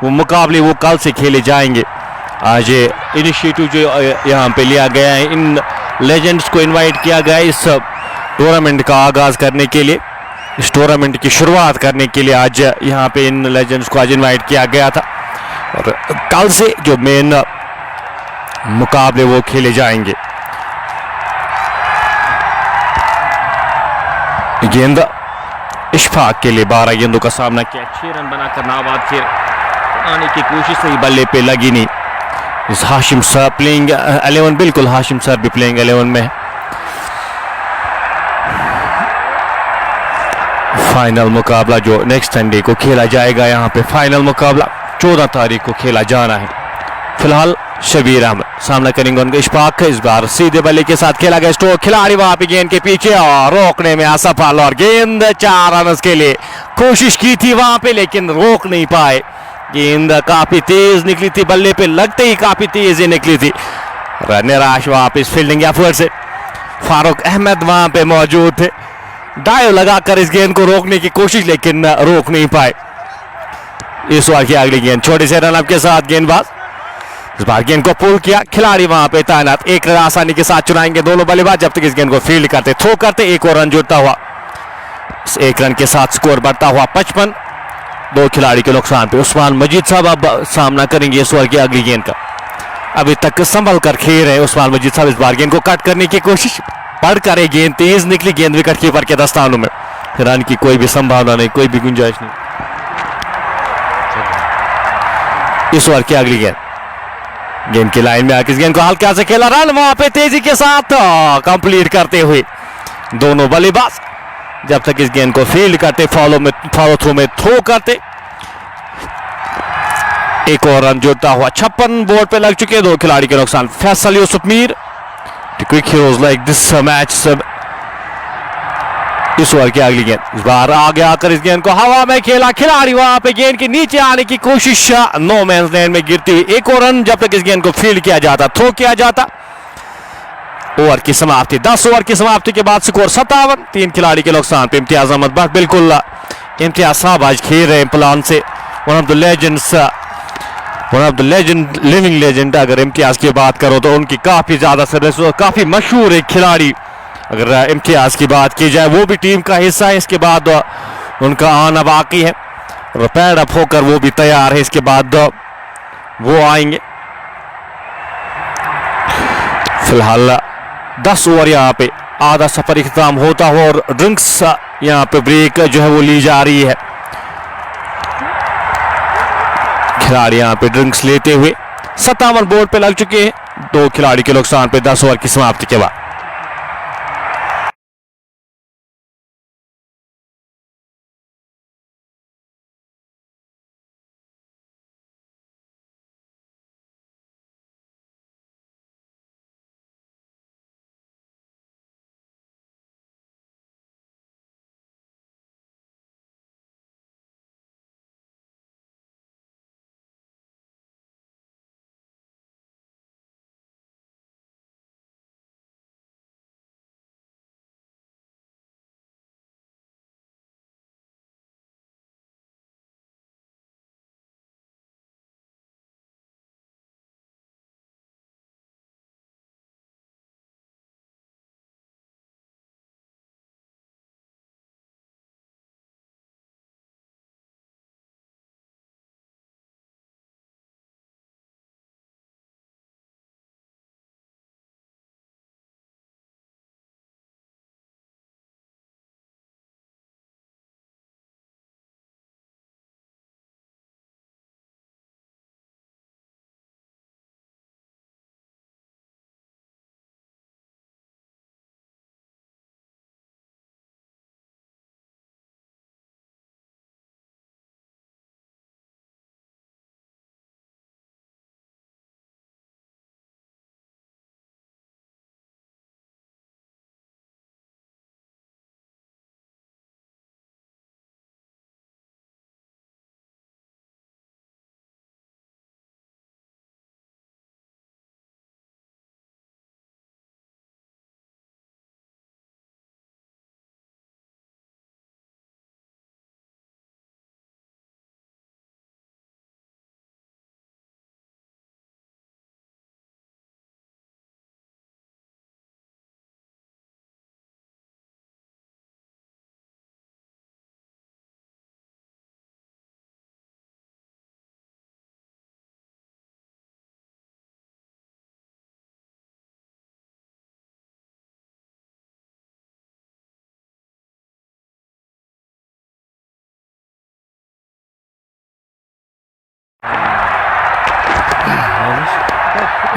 वो मुकाबले वो कल से खेले जाएंगे। आज इनिशिएटिव जो यहाँ पे लिया गया है, इन लेजेंड्स को इनवाइट किया गया है इस टूर्नामेंट का आगाज करने के लिए, इस टूर्नामेंट की शुरुआत करने के लिए आज यहाँ पे इन लेजेंड्स को आज इनवाइट किया गया था। और कल से जो मेन मुकाबले वो खेले जाएंगे। गेंद इशफाक के लिए 12 गेंदों का सामना किया, 6 रन बनाकर नाबाद थे। आने की कोशिश से बल्ले पे लगी नहीं। इस हाशिम सर प्लेइंग 11, बिल्कुल हाशिम सर भी प्लेइंग 11 में है। फाइनल मुकाबला जो नेक्स्ट संडे को खेला जाएगा, यहाँ पे फाइनल मुकाबला 14 तारीख को खेला जाना है। फिलहाल शबीर अहमद सामना करेंगे उनके इशफाक का। इस बार सीधे बल्ले के साथ खेला गया स्ट्रोक, खिलाड़ी वहां पे गेंद के पीछे और रोकने में असफल। और गेंद 4 रन के लिए कोशिश की थी वहां पे, लेकिन रोक नहीं पाए। गेंद काफी तेज निकली थी, बल्ले पे लगते ही काफी तेज निकली थी। निराश वापिस फील्डिंग एफर्ट से फारूक अहमद वहां पे मौजूद थे, डाइव लगाकर इस गेंद को रोकने की कोशिश, लेकिन रोक नहीं पाए। इस ओवर की अगली गेंद छोटे से रनअप के साथ गेंदबाज इस बार गेंद को पुल किया, खिलाड़ी वहां पे तैनात, एक रन आसानी के साथ चुराएंगे दोनों बल्लेबाज जब तक इस गेंद को फील्ड करते थ्रो करते। एक और रन जुड़ता हुआ, इस एक रन के साथ स्कोर बढ़ता हुआ 55, दो खिलाड़ी के नुकसान पे। उस्मान मजीद साहब अब सामना करेंगे इस ओवर की अगली गेंद का। अभी तक संभल कर खेल रहे उस्मान मजीद साहब, इस बार गेंद को कट करने की कोशिश, पढ़ कर गेंद तेज निकली, गेंद विकेट कीपर के दस्तानों में, रन की कोई भी संभावना नहीं, कोई भी गुंजाइश नहीं। इस ओवर की अगली गेंद, गेंद की लाइन में आकर इस गेंद को हल्का से खेला, रन वहां पे तेजी के साथ कंप्लीट करते हुए दोनों बल्लेबाज जब तक इस गेंद को फील्ड करते, फॉलो थ्रू में थ्रो करते। एक और रन जुड़ता हुआ 56 बोर्ड पे लग चुके, दो खिलाड़ी के नुकसान। Faisal Yusuf Mir, quick heroes like this match. सब इस ओवर की अगली गेंद, इस बार आगे आकर इस गेंद को हवा में खेला, खिलाड़ी वहां पे गेंद के नीचे आने की कोशिश, नो मैंस लैंड में गिरती हुई। एक और रन जब तक इस गेंद को फील्ड किया जाता, थ्रो किया जाता। ओवर की समाप्ति, 10 ओवर की समाप्ति के बाद स्कोर 57, 3 खिलाड़ी के नुकसान पे। इम्तियाज अहमद बट बिल्कुल इम्तियाज साहब आज खेल रहे हैं प्लान से, one of the legend, living legend. अगर इम्तियाज की बात करो तो उनकी काफी ज्यादा सर्विस, काफी मशहूर एक खिलाड़ी। अगर इम्तियाज की बात की जाए वो भी टीम का हिस्सा है, इसके बाद उनका आना बाकी है, पैड अप होकर वो भी तैयार है, इसके बाद वो आएंगे। फिलहाल 10 ओवर यहाँ पे आधा सफर इख्तिताम होता हुआ और ड्रिंक्स यहाँ पे ब्रेक जो है वो ली जा रही है। खिलाड़ी यहाँ पे ड्रिंक्स लेते हुए 57 बोर्ड पे लग चुके हैं, दो खिलाड़ी के नुकसान पे 10 ओवर की समाप्ति के बाद।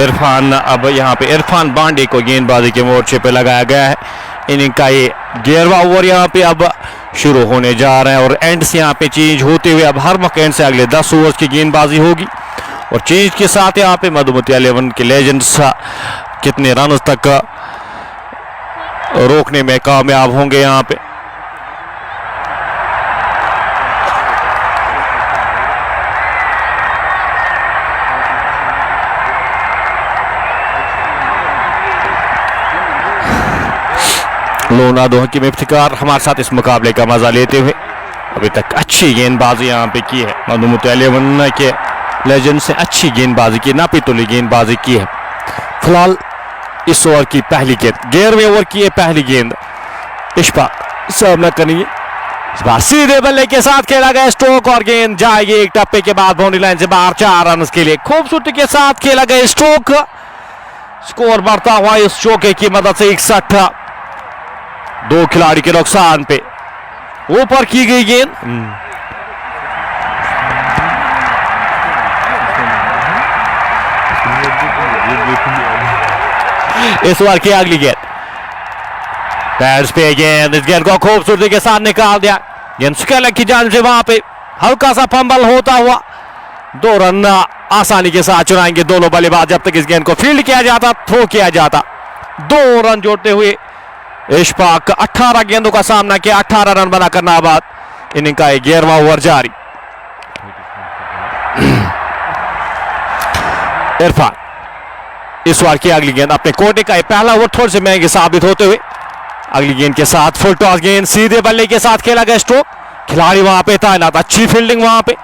इरफान, अब यहाँ पे इरफान बांडे को गेंदबाजी के मोर्चे पे लगाया गया है। इनिंग का ये 11वां ओवर यहाँ पे अब शुरू होने जा रहे हैं और एंड से यहाँ पे चेंज होते हुए अब हर मकैन से अगले 10 ओवर की गेंदबाजी होगी और चेंज के साथ यहाँ पे मधुमती 11 के लेजेंड्स कितने रन तक रोकने में कामयाब होंगे। यहाँ पे लोना दो हकीम इफ्तिकार हमारे साथ इस मुकाबले का मजा लेते हुए अभी तक अच्छी गेंदबाजी यहाँ पे की है मधु मुतैलिब के लेजेंड से अच्छी गेंदबाजी की, नापीतोली गेंदबाजी की है। फिलहाल इस ओवर की पहली गेंद, 11वें ओवर की है पहली गेंद, इशफाक सामना करेंगे। इस बार सीधे बल्ले के साथ खेला गया स्ट्रोक और गेंद जाएगी एक टप्पे के बाद बाउंड्री लाइन से बाहर 4 रन के लिए। खूबसूरती के साथ खेला गया स्ट्रोक, स्कोर बढ़ता हुआ इस चौके की मदद से 61। 2 खिलाड़ी के नुकसान पे ऊपर की गई गेंद। इस ओवर की अगली गेंद, पैड्स पे गेंद, इस गेंद को खूबसूरती के साथ निकाल दिया। गेंद स्केलर की जान से वहां पे हल्का सा फंबल होता हुआ 2 रन आसानी के साथ चुराएंगे दोनों बल्लेबाज जब तक इस गेंद को फील्ड किया जाता, थ्रो किया जाता। 2 रन जोड़ते हुए इशफाक 18 गेंदों का सामना किया, 18 रन बनाकर नाबाद। इनिंग का 11वां ओवर जारी। इरफान इस ओवर की अगली गेंद, अपने कोटे का पहला ओवर थोड़े से महंगे साबित होते हुए अगली गेंद के साथ फुल टॉस गेंद, सीधे बल्ले के साथ खेला गया स्ट्रोक, खिलाड़ी वहां पे तैनात, अच्छी फील्डिंग वहां पे।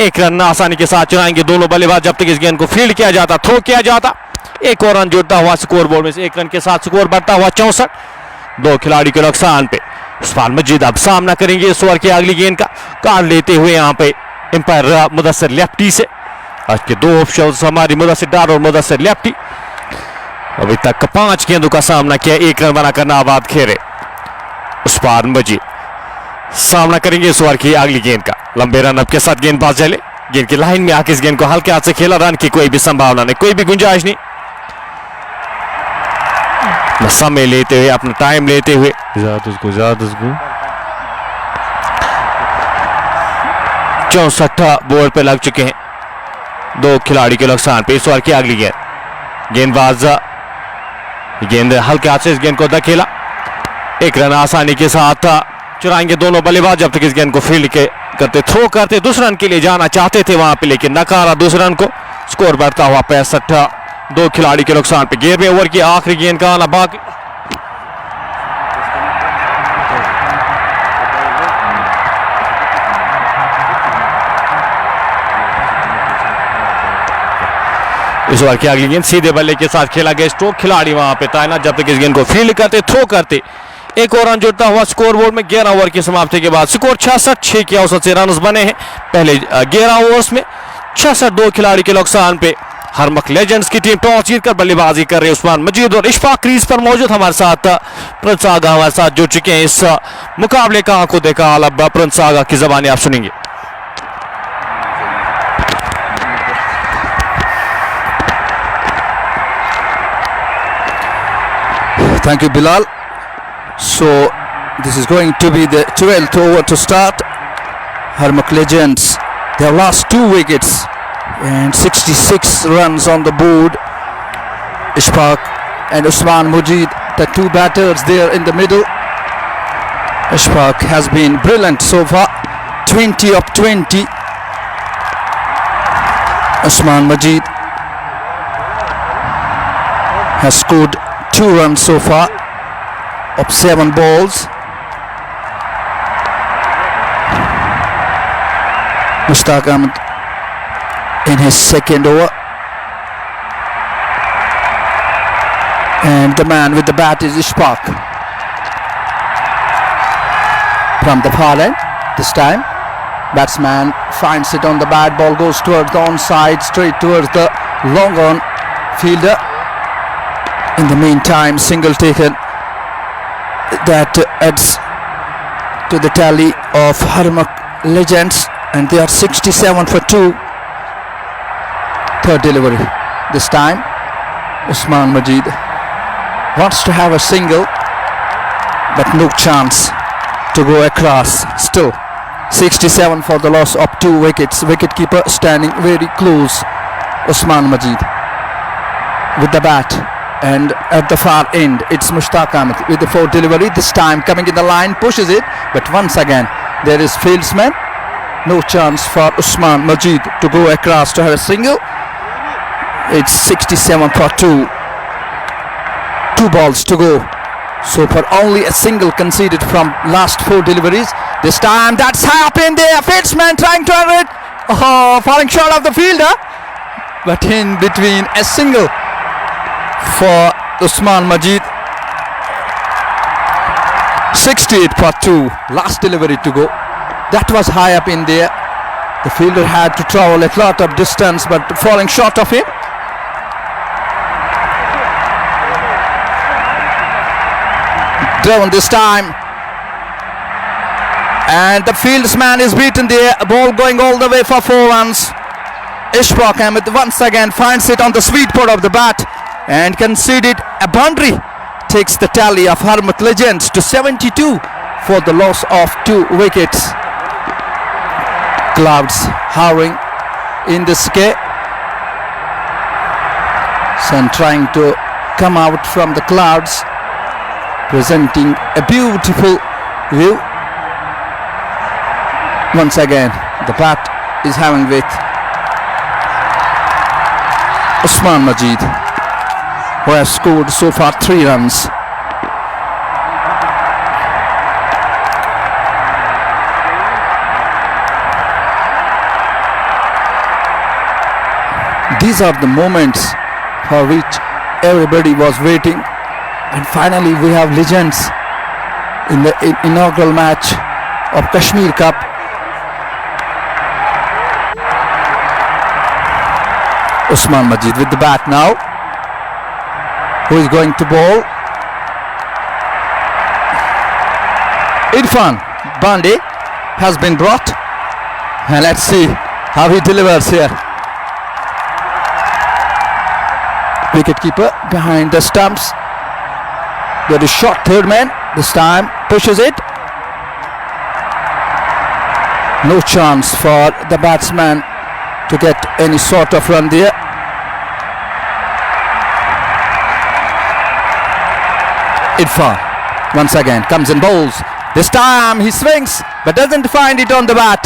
1 रन आसानी के साथ चुराएंगे दोनों बल्लेबाज जब तक इस गेंद को फील्ड किया जाता, थ्रो किया जाता। 1 और रन जुड़ता हुआ स्कोर बोर्ड में से 1 रन के साथ स्कोर बढ़ता हुआ 64। 2 खिलाड़ी के नुकसान पे उस्मान मजीद अब सामना करेंगे इस ओवर की अगली गेंद का, कार्ड लेते हुए यहाँ पे एम्पायर मुदस्सिर लेफ्टी से। आज के 2 ऑप्शंस हमारी मुदस्सिर डार और मुदस्सिर लेफ्टी। अभी तक 5 गेंदों का सामना किया, 1 रन बनाकर नाबाद खेरे। उस्मान मजीद सामना करेंगे इस ओवर की अगली गेंद का, लंबे रन अप के साथ गेंदबाज चले, गेंद की लाइन में आके इस गेंद को हल्के हाथ से खेला, रन की कोई भी संभावना नहीं, कोई भी गुंजाइश नहीं। समय लेते हुए, अपना टाइम लेते हुए, उसको 64 बोर्ड पे लग चुके हैं। 2 खिलाड़ी के नुकसान पे इस ओवर की अगली गेंद, गेंदबाज गेंद हल्के हाथ से इस गेंद को धकेला, 1 रन आसानी के साथ चुराएंगे दोनों बल्लेबाज जब तक इस गेंद को फील्ड के करते, थ्रो करते। दूसरे रन के लिए जाना चाहते थे वहां पे लेकिन नकारा दूसरे रन को, स्कोर बढ़ता हुआ 65। 2 खिलाड़ी के नुकसान पे 11वें ओवर की आखिरी गेंद का आना बाकी। इस ओवर की अगली गेंद, सीधे बल्ले के साथ खेला गया स्ट्रोक, खिलाड़ी वहां पे तैनात जब तक इस गेंद को फील्ड करते, थ्रो करते। 1 और रन जुड़ता हुआ स्कोर बोर्ड में 11 ओवर की समाप्ति के बाद स्कोर 66। 6 की औसत से रन बने हैं पहले 11 ओवर्स में। 66। 2 खिलाड़ी के नुकसान पे हरमख लेजेंड्स की टीम टॉस जीतकर बल्लेबाजी कर रही है। उस्मान मजीद और इशफाक क्रीज पर मौजूद, हमारे साथ प्रिंस आगा हमारे साथ जुड़ चुके हैं इस मुकाबले का आंखों देखा हाल। अब प्रिंस आगा की ज़बानी आप सुनेंगे। Thank you, Bilal. So this is going to be the 12th over to start. Harmak Legends, they have lost 2 wickets and 66 runs on the board. Ishfaq and Usman Mujid, the 2 batters there in the middle. Ishfaq has been brilliant so far, 20 of 20. Usman Mujid has scored 2 runs so far of 7 balls. Mushtaq Ahmed in his second over, and the man with the bat is Ishfaq from the far end. This time batsman finds it on the bat, ball goes towards the onside, straight towards the long on fielder. In the meantime, single taken that adds to the tally of Harmak Legends, and they are 67 for 2. Third delivery. This time Usman Majid wants to have a single, but no chance to go across. Still 67 for the loss of 2 wickets. Wicketkeeper standing very close. Usman Majid with the bat. And at the far end, it's Mushtaq Ahmed with the 4th delivery. This time coming in the line, pushes it, but once again there is fieldsman. No chance for Usman Majid to go across to have a single. It's 67 for 2. 2 balls to go. So for only a single conceded from last 4 deliveries, This time that's high up in there. Fieldsman trying to earn it. Oh, falling short of the fielder. But in between, a single for Usman Majid. 68 for 2. Last delivery to go. That was high up in there. The fielder had to travel a lot of distance, but falling short of him. Driven this time. And the fieldsman is beaten there. Ball going all the way for 4 runs. Ishfaq Ahmed once again finds it on the sweet spot of the bat and conceded a boundary. Takes the tally of Harmat Legends to 72 for the loss of 2 wickets. Clouds hovering in the sky. Sun trying to come out from the clouds, presenting a beautiful view. Once again, the bat is having with Usman Majid, who has scored so far 3 runs. These are the moments for which everybody was waiting, and finally we have legends in the inaugural match of Kashmir Cup. Usman Majid with the bat now. Who is going to bowl? Irfan Bandi has been brought, and let's see how he delivers here. Wicketkeeper behind the stumps. There is short third man. This time pushes it. No chance for the batsman to get any sort of run there. Irfan once again comes and bowls. This time he swings but doesn't find it on the bat.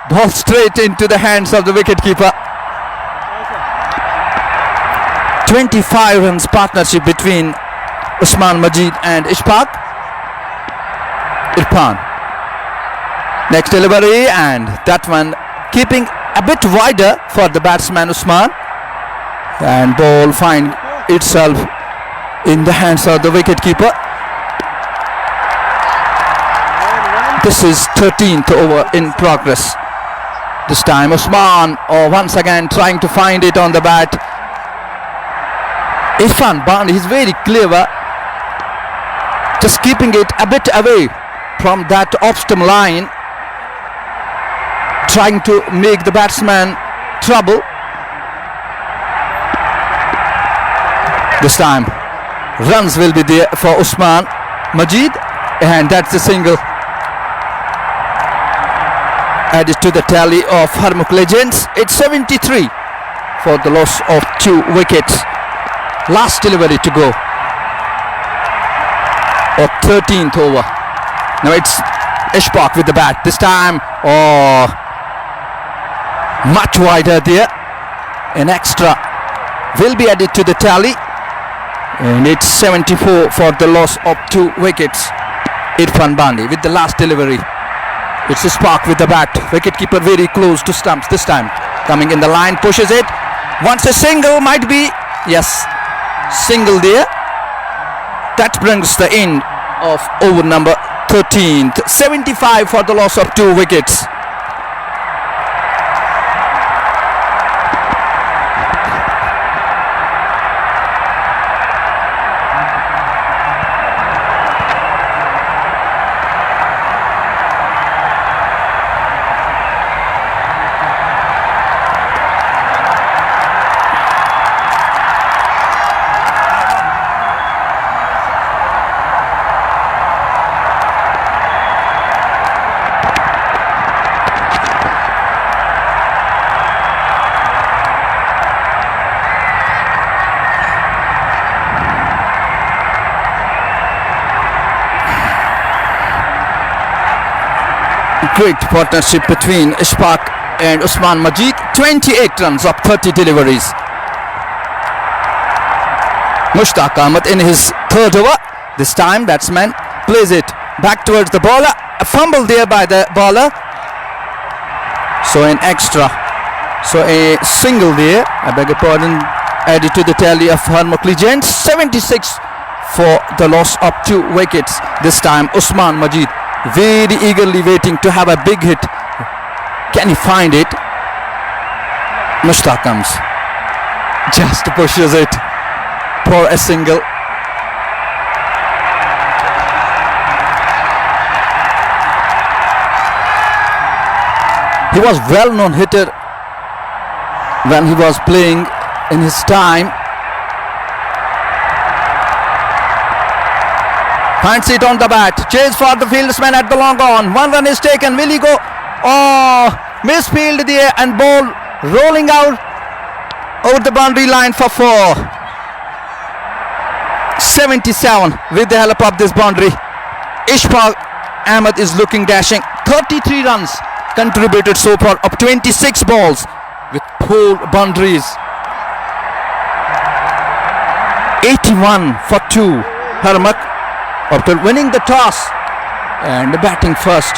Ball straight into the hands of the wicketkeeper. 25 runs partnership between Usman Majid and Ishfaq. Irfan. Next delivery, and that one keeping a bit wider for the batsman Usman, and ball find itself in the hands of the wicketkeeper. This is 13th over in progress. This time Usman once again trying to find it on the bat. Irfan Bandi is very clever, just keeping it a bit away from that off-stump line, trying to make the batsman trouble. This time runs will be there for Usman Majid, and that's a single added to the tally of Harmat Legends. It's 73 for the loss of 2 wickets. Last delivery to go of 13th over. Now it's Ishfaq with the bat. This time much wider there. An extra will be added to the tally, and it's 74 for the loss of 2 wickets. Irfan Bandi with the last delivery. It's Ishfaq with the bat. Wicketkeeper very close to stumps this time. Coming in the line, pushes it. Wants a single, might be. Yes, single there. That brings the end of over number 13th. 75 for the loss of 2 wickets. Great partnership between Ishfaq and Usman Majid. 28 runs of 30 deliveries. Mushtaq Ahmed in his 3rd over. This time batsman plays it back towards the bowler. A fumble there by the bowler. So an extra. So a single there. I beg your pardon. Added to the tally of Harmukli Jain. 76 for the loss of 2 wickets. This time Usman Majid very eagerly waiting to have a big hit. Can he find it? Mushtaq comes. Just pushes it for a single. He was well-known hitter when he was playing in his time. Finds it on the bat. Chase for the fieldsman at the long on. 1 run is taken. Will he go? Oh, misfield there and ball rolling out over the boundary line for 4. 77 with the help of this boundary. Ishfaq Ahmed is looking dashing. 33 runs contributed so far of 26 balls with 4 boundaries. 81 for 2. Harmak after winning the toss and batting first.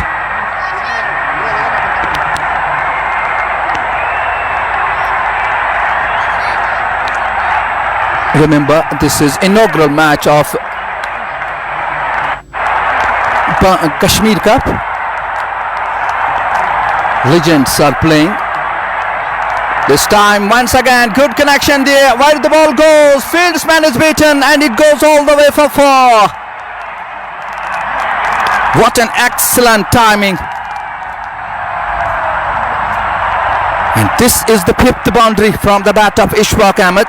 Remember, this is inaugural match of Kashmir Cup. Legends are playing. This time once again good connection there. Where the ball goes, fieldsman is beaten and it goes all the way for 4. What an excellent timing. And this is the 5th boundary from the bat of Ishfaq Ahmed.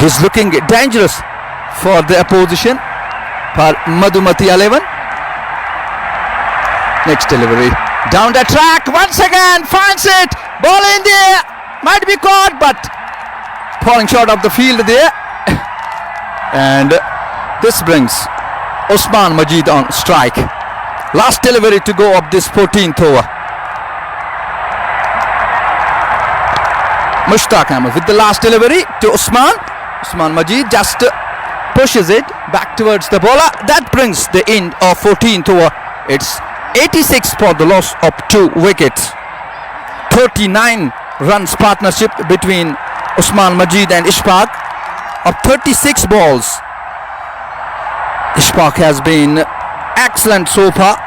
He's looking dangerous for the opposition. For Madhumati 11. Next delivery. Down the track once again. Finds it. Ball in there. Might be caught but falling short of the field there. And this brings Usman Majid on strike. Last delivery to go of this 14th over. Mushtaq Ahmed with the last delivery to Usman. Usman Majid just pushes it back towards the bowler. That brings the end of 14th over. It's 86 for the loss of 2 wickets. 39 runs partnership between Usman Majid and Ishfaq of 36 balls. Ishfaq has been excellent so far.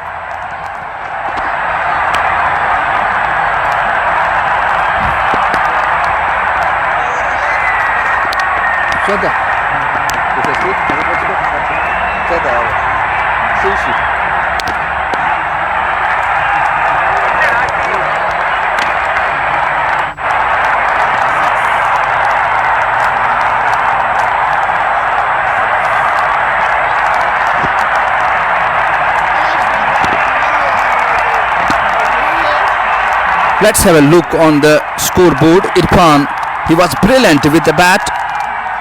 Let's have a look on the scoreboard. Irfan, he was brilliant with the bat.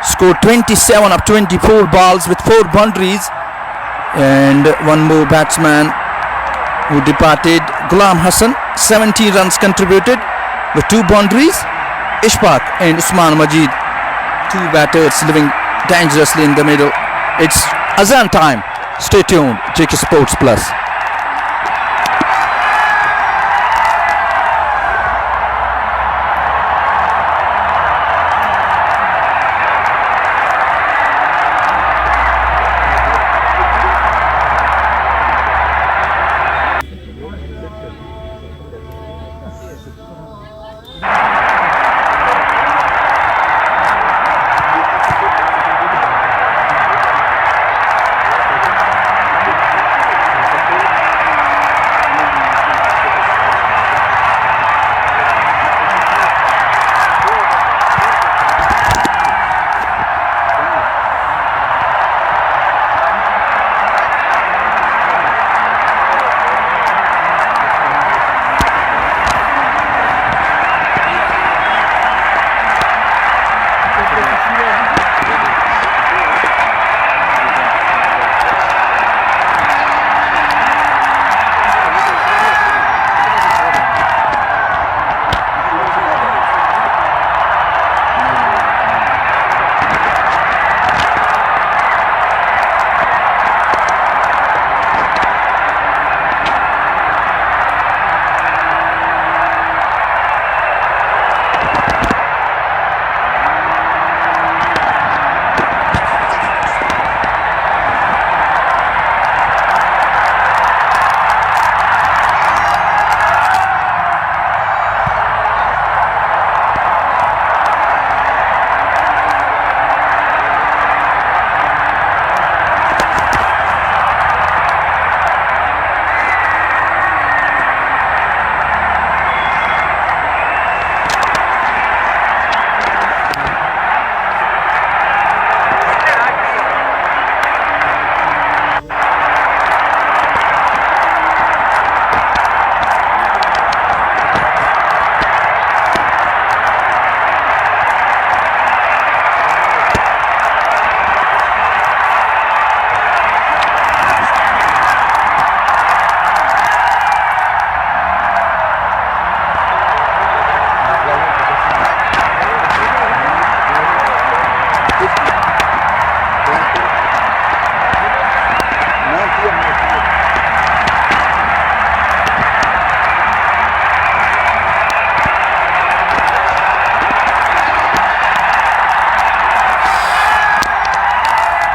Scored 27 of 24 balls with 4 boundaries. And one more batsman who departed, Ghulam Hassan, 17 runs contributed with 2 boundaries. Ishfaq and Usman Majid, 2 batters living dangerously in the middle. It's Azan time. Stay tuned. JK Sports Plus.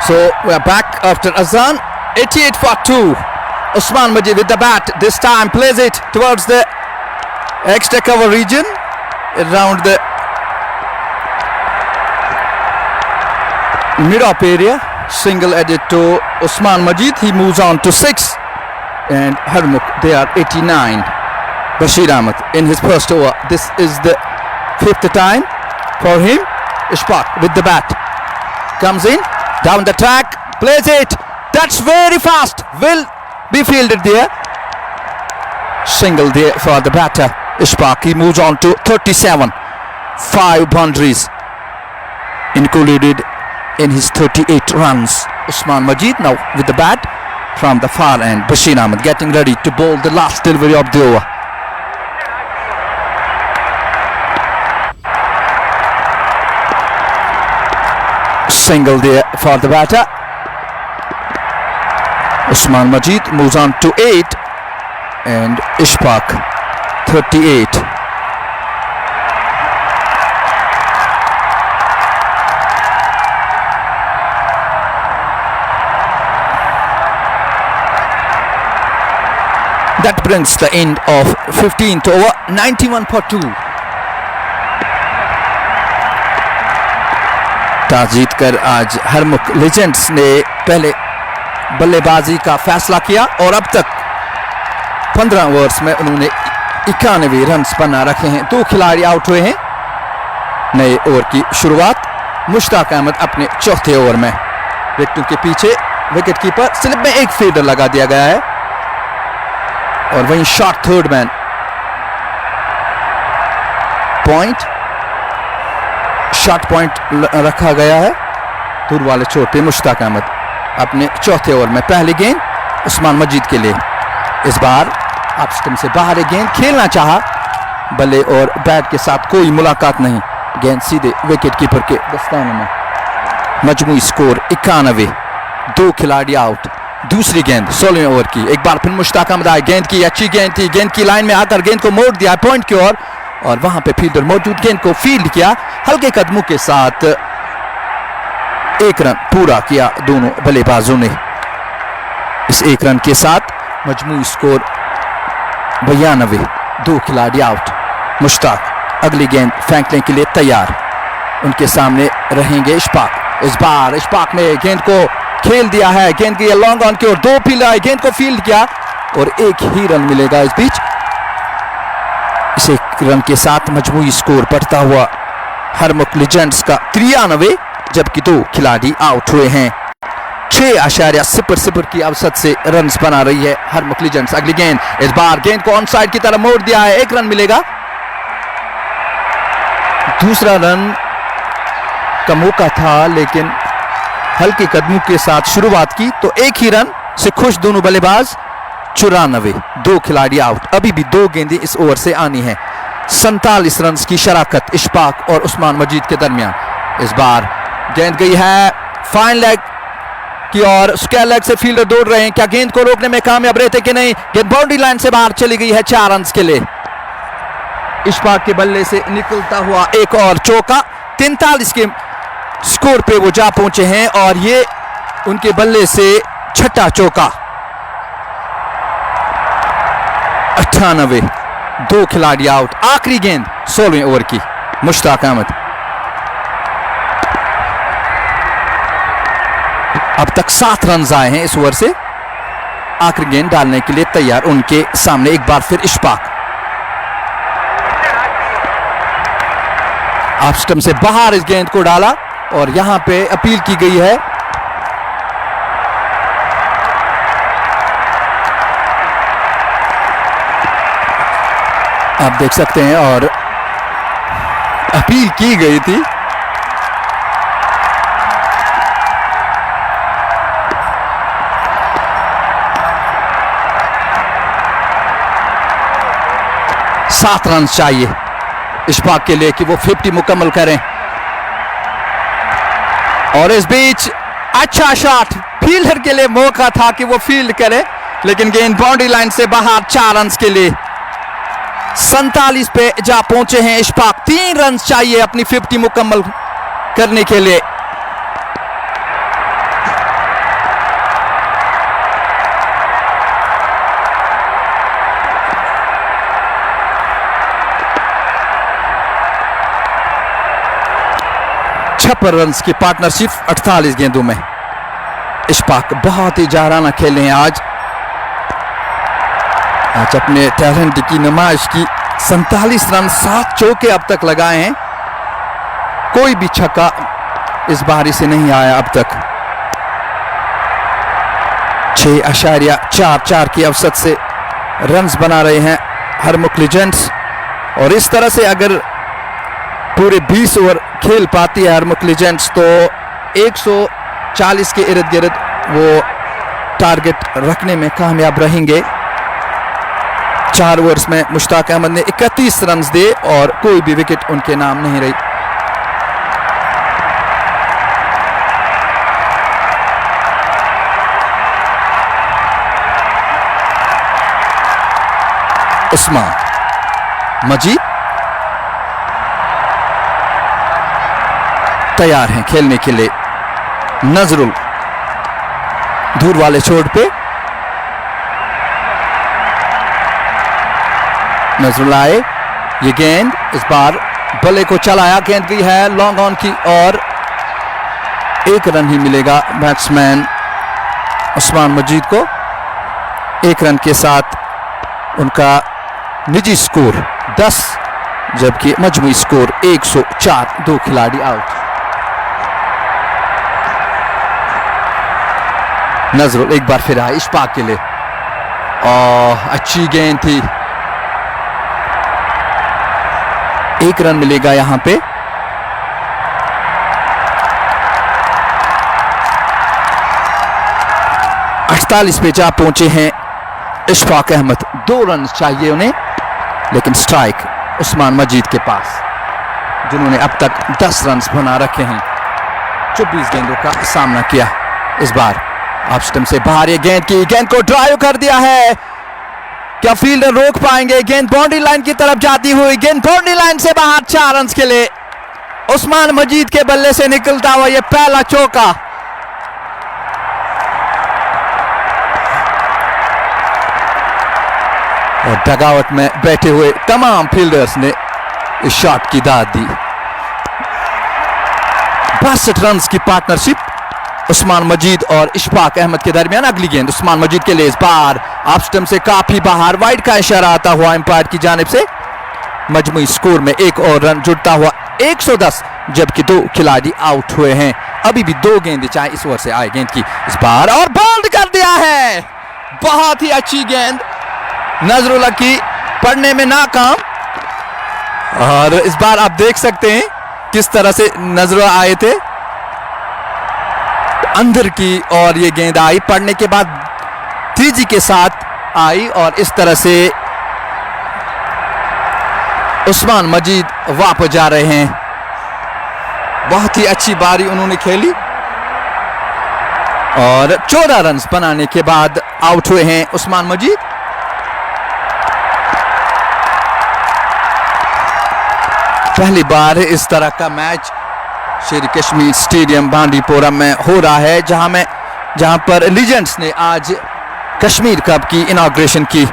So we are back after Azan. 88 for 2. Usman Majid with the bat. This time plays it towards the extra cover region around the mid-up area. Single added to Usman Majid. He moves on to 6. And Harmuk, they are 89. Bashir Ahmed in his first over. This is the 5th time for him. Ishfaq with the bat. Comes in. Down the track. Plays it. That's very fast. Will be fielded there. Single there for the batter. Ishfaq. He moves on to 37. 5 boundaries included in his 38 runs. Usman Majid now with the bat from the far end. Bashir Ahmed getting ready to bowl the last delivery of the over. Single there for the batter. Usman Majid moves on to 8 and Ishfaq 38. That brings the end of 15th over. 91 for 2. Toss जीतकर आज Harmukh legends ने पहले बल्लेबाजी का फैसला किया और अब तक 15 ओवर्स में उन्होंने 91 रन्स बना रखे हैं। 2 खिलाड़ी आउट हुए हैं। नए ओवर की शुरुआत मुश्ताक अहमद अपने चौथे ओवर में। विकेटों के पीछे विकेट कीपर स्लिप में एक फील्डर लगा दिया गया है और वहीं shot third man point shot point रखा गया है दूर वाले छोर पे। मुश्ताक अहमद अपने चौथे ओवर में पहली गेंद उस्मान मजीद के लिए। इस बार ऑफ स्टंप से बाहर एक गेंद खेलना चाहा, बल्ले और बैट के साथ कोई मुलाकात नहीं। गेंद सीधे विकेट कीपर के दस्ताने में। मजमूई स्कोर 91। 2 खिलाड़ी आउट। दूसरी गेंद 16वें ओवर की। एक बार फिर मुश्ताक अहमद आए। गेंद की अच्छी गेंद थी। गेंद की लाइन में आकर गेंद को मोड़ दिया पॉइंट की ओर और वहां पे फील्डर मौजूद गेंद को फील्ड किया। हल्के कदमों के साथ 1 रन पूरा किया दोनों बल्लेबाजों ने। इस 1 रन के साथ मजमूई स्कोर 92। 2 खिलाड़ी आउट। मुश्ताक अगली गेंद फेंकने के लिए तैयार। उनके सामने रहेंगे इशफाक। इस बार इशफाक ने गेंद को खेल दिया है। गेंद की लॉन्ग ऑन की ओर 2 फील्डर आए। गेंद को फील्ड किया और 1 ही रन मिलेगा इस बीच। इस 1 रन के साथ मजमूई स्कोर बढ़ता हुआ हरमुख लीजेंड्स का 93, जबकि 2 खिलाड़ी आउट हुए हैं। 6.00 की औसत से रन्स बना रही है हरमुख लीजेंड्स। अगली गेंद इस बार गेंद को ऑन साइड की तरफ मोड़ दिया है। 1 रन मिलेगा। दूसरा रन का मौका था लेकिन हल्के कदमों के साथ शुरुआत की तो 1 ही रन से खुश दोनों बल्लेबाज। 94। 2 खिलाड़ी आउट। अभी भी 2 गेंदें इस ओवर से आनी है। 47 रन की शराकत इशफाक और उस्मान मजीद के दरमियान। इस बार गेंद गई है फाइन लेग की और स्क्वायर लेग से फील्डर दौड़ रहे हैं। क्या गेंद को रोकने में कामयाब रहते कि नहीं? गेंद बाउंड्री लाइन से बाहर चली गई है 4 रन के लिए। इशफाक के बल्ले से निकलता हुआ एक और चौका। 43 के स्कोर पे वो जा पहुंचे हैं और ये उनके बल्ले से 6ठा चौका। 98। 2 खिलाड़ी आउट। आखिरी गेंद 16वें ओवर की। मुश्ताक अहमद अब तक 7 रन आए हैं इस ओवर से। आखिरी गेंद डालने के लिए तैयार उनके सामने एक बार फिर इशफाक। ऑफ स्टंप से बाहर इस गेंद को डाला और यहां पे अपील की गई है। आप देख सकते हैं और अपील की गई थी। सात रन चाहिए इशफाक के लिए कि वो 50 मुकम्मल करें। और इस बीच अच्छा शॉट, फील्डर के लिए मौका था कि वो फील्ड करे लेकिन गेंद बाउंड्री लाइन से बाहर। 4 रन के लिए 47 पे जा पहुंचे हैं इशफाक। 3 रन चाहिए अपनी 50 मुकम्मल करने के लिए। 56 रन की पार्टनरशिप 48 गेंदों में। इशफाक बहुत ही जाराना खेले हैं आज अपने टैलेंट की नुमाइश की। 47 रन 7 चौके अब तक लगाए हैं, कोई भी छक्का इस बारी से नहीं आया अब तक। 6.44 की औसत से रन्स बना रहे हैं हरमुख लीजेंड्स। और इस तरह से अगर पूरे 20 ओवर खेल पाती है हरमुख लीजेंड्स तो 140 के इर्द गिर्द वो टारगेट रखने में कामयाब रहेंगे। 4 ओवर्स में मुश्ताक अहमद ने 31 रन दिए और कोई भी विकेट उनके नाम नहीं रही। उस्मान मजीद तैयार हैं खेलने के लिए। नजरुल दूर वाले छोर पे, नजरुल आए, ये गेंद इस बार बल्ले को चलाया, गेंद गई है लॉन्ग ऑन की और 1 रन ही मिलेगा बैट्समैन उस्मान मजीद को। 1 रन के साथ उनका निजी स्कोर 10 जबकि मजमूई स्कोर 104। 2 खिलाड़ी आउट। नजरुल एक बार फिर आए इशफाक के लिए और अच्छी गेंद थी। 1 रन मिलेगा यहां पे। अड़तालीस पे जा पहुंचे हैं इशफाक अहमद। 2 रन चाहिए उन्हें, लेकिन स्ट्राइक उस्मान मजीद के पास, जिन्होंने अब तक 10 रन बना रखे हैं। 24 गेंदों का सामना किया। इस बार ऑफ स्टंप से बाहर ये गेंद को ड्राइव कर दिया है। क्या फील्डर रोक पाएंगे? गेंद बाउंड्री लाइन की तरफ जाती हुई, गेंद बाउंड्री लाइन से बाहर। 4 रन के लिए उस्मान मजीद के बल्ले से निकलता हुआ ये पहला चौका। और डगआउट में बैठे हुए तमाम फील्डर्स ने इस शॉट की दाद दी। 62 रन की पार्टनरशिप उस्मान मजीद और इशफाक अहमद के दरमियान। अगली गेंद उस्मान मजीद के लिए, इस बार ऑफ स्टंप से काफी बाहर, वाइड का इशारा आता हुआ एम्पायर की जानिब से। मजमूई स्कोर में 1 और रन जुड़ता हुआ 110, जबकि 2 खिलाड़ी आउट हुए हैं। अभी भी 2 गेंदें चाहे इस ओवर से आए। गेंद की इस बार और बोल्ड कर दिया है। बहुत ही अच्छी गेंद, नजरुल्लाह की पढ़ने में नाकाम। और इस बार आप देख सकते हैं किस तरह से नजरुल्लाह आए थे अंदर की, और ये गेंद आई पढ़ने के बाद तेजी के साथ आई और इस तरह से उस्मान मजीद वापस जा रहे हैं। बहुत ही अच्छी बारी उन्होंने खेली और 14 रन बनाने के बाद आउट हुए हैं उस्मान मजीद। पहली बार इस तरह का मैच शेर कश्मीर स्टेडियम बांडीपोरा में हो रहा है, जहां पर लीजेंड्स ने आज कश्मीर कप की इनॉग्रेशन की।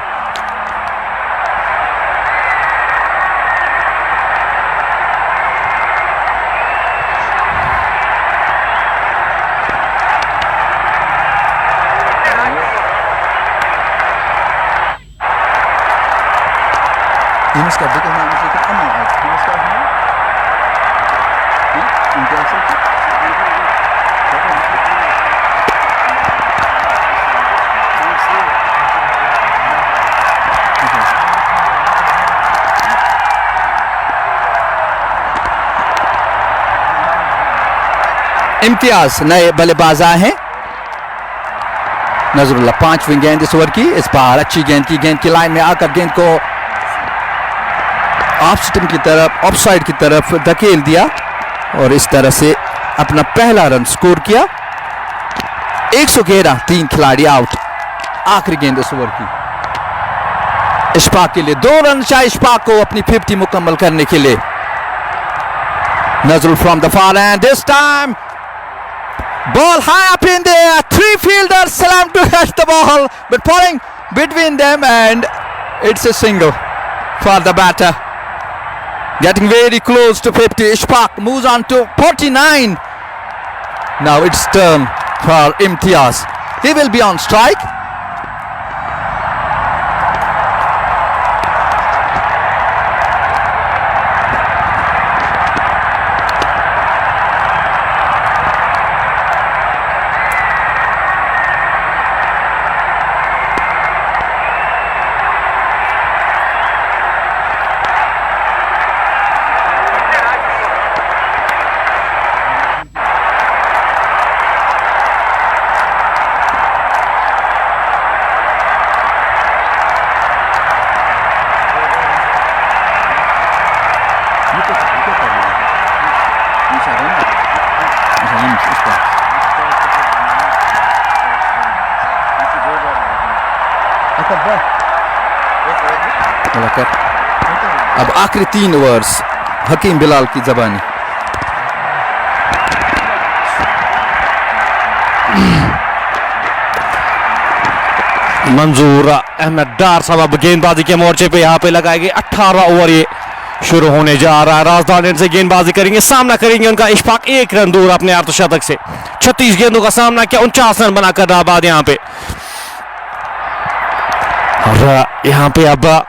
इम्तियाज नए बल्लेबाज आए हैं। नजरुल्लाह 5वीं गेंद इस ओवर की, इस बार अच्छी गेंद की लाइन में आकर गेंद को ऑफ स्टंप की तरफ, ऑफ साइड की तरफ धकेल दिया और इस तरह से अपना पहला रन स्कोर किया। 111, 3 खिलाड़ी आउट। आखिरी गेंद इस ओवर की इशफाक के लिए, 2 रन चाहिए इशफाक को अपनी 50 मुकम्मल करने के लिए। Nazrul from the far end, this time ball high up in the air, 3 fielders slam to catch the ball, but falling between them and it's a single for the batter. getting very close to 50. Ishfaq moves on to 49. Now it's turn for Imtiaz. He will be on strike. अब आखिरी 3 overs हकीम बिलाल की जबानी। मंजूर अहमद डार साहब अब गेंदबाजी के मोर्चे पे यहाँ पे लगाएंगे। 18 ओवर ये शुरू होने जा रहा है। राजधानी से गेंदबाजी करेंगे, सामना करेंगे उनका इशफाक 1 रन दूर अपने अर्धशतक से। 36 गेंदों का सामना किया, 49 रन बनाकर नाबाद यहाँ पे। और यहाँ पे अब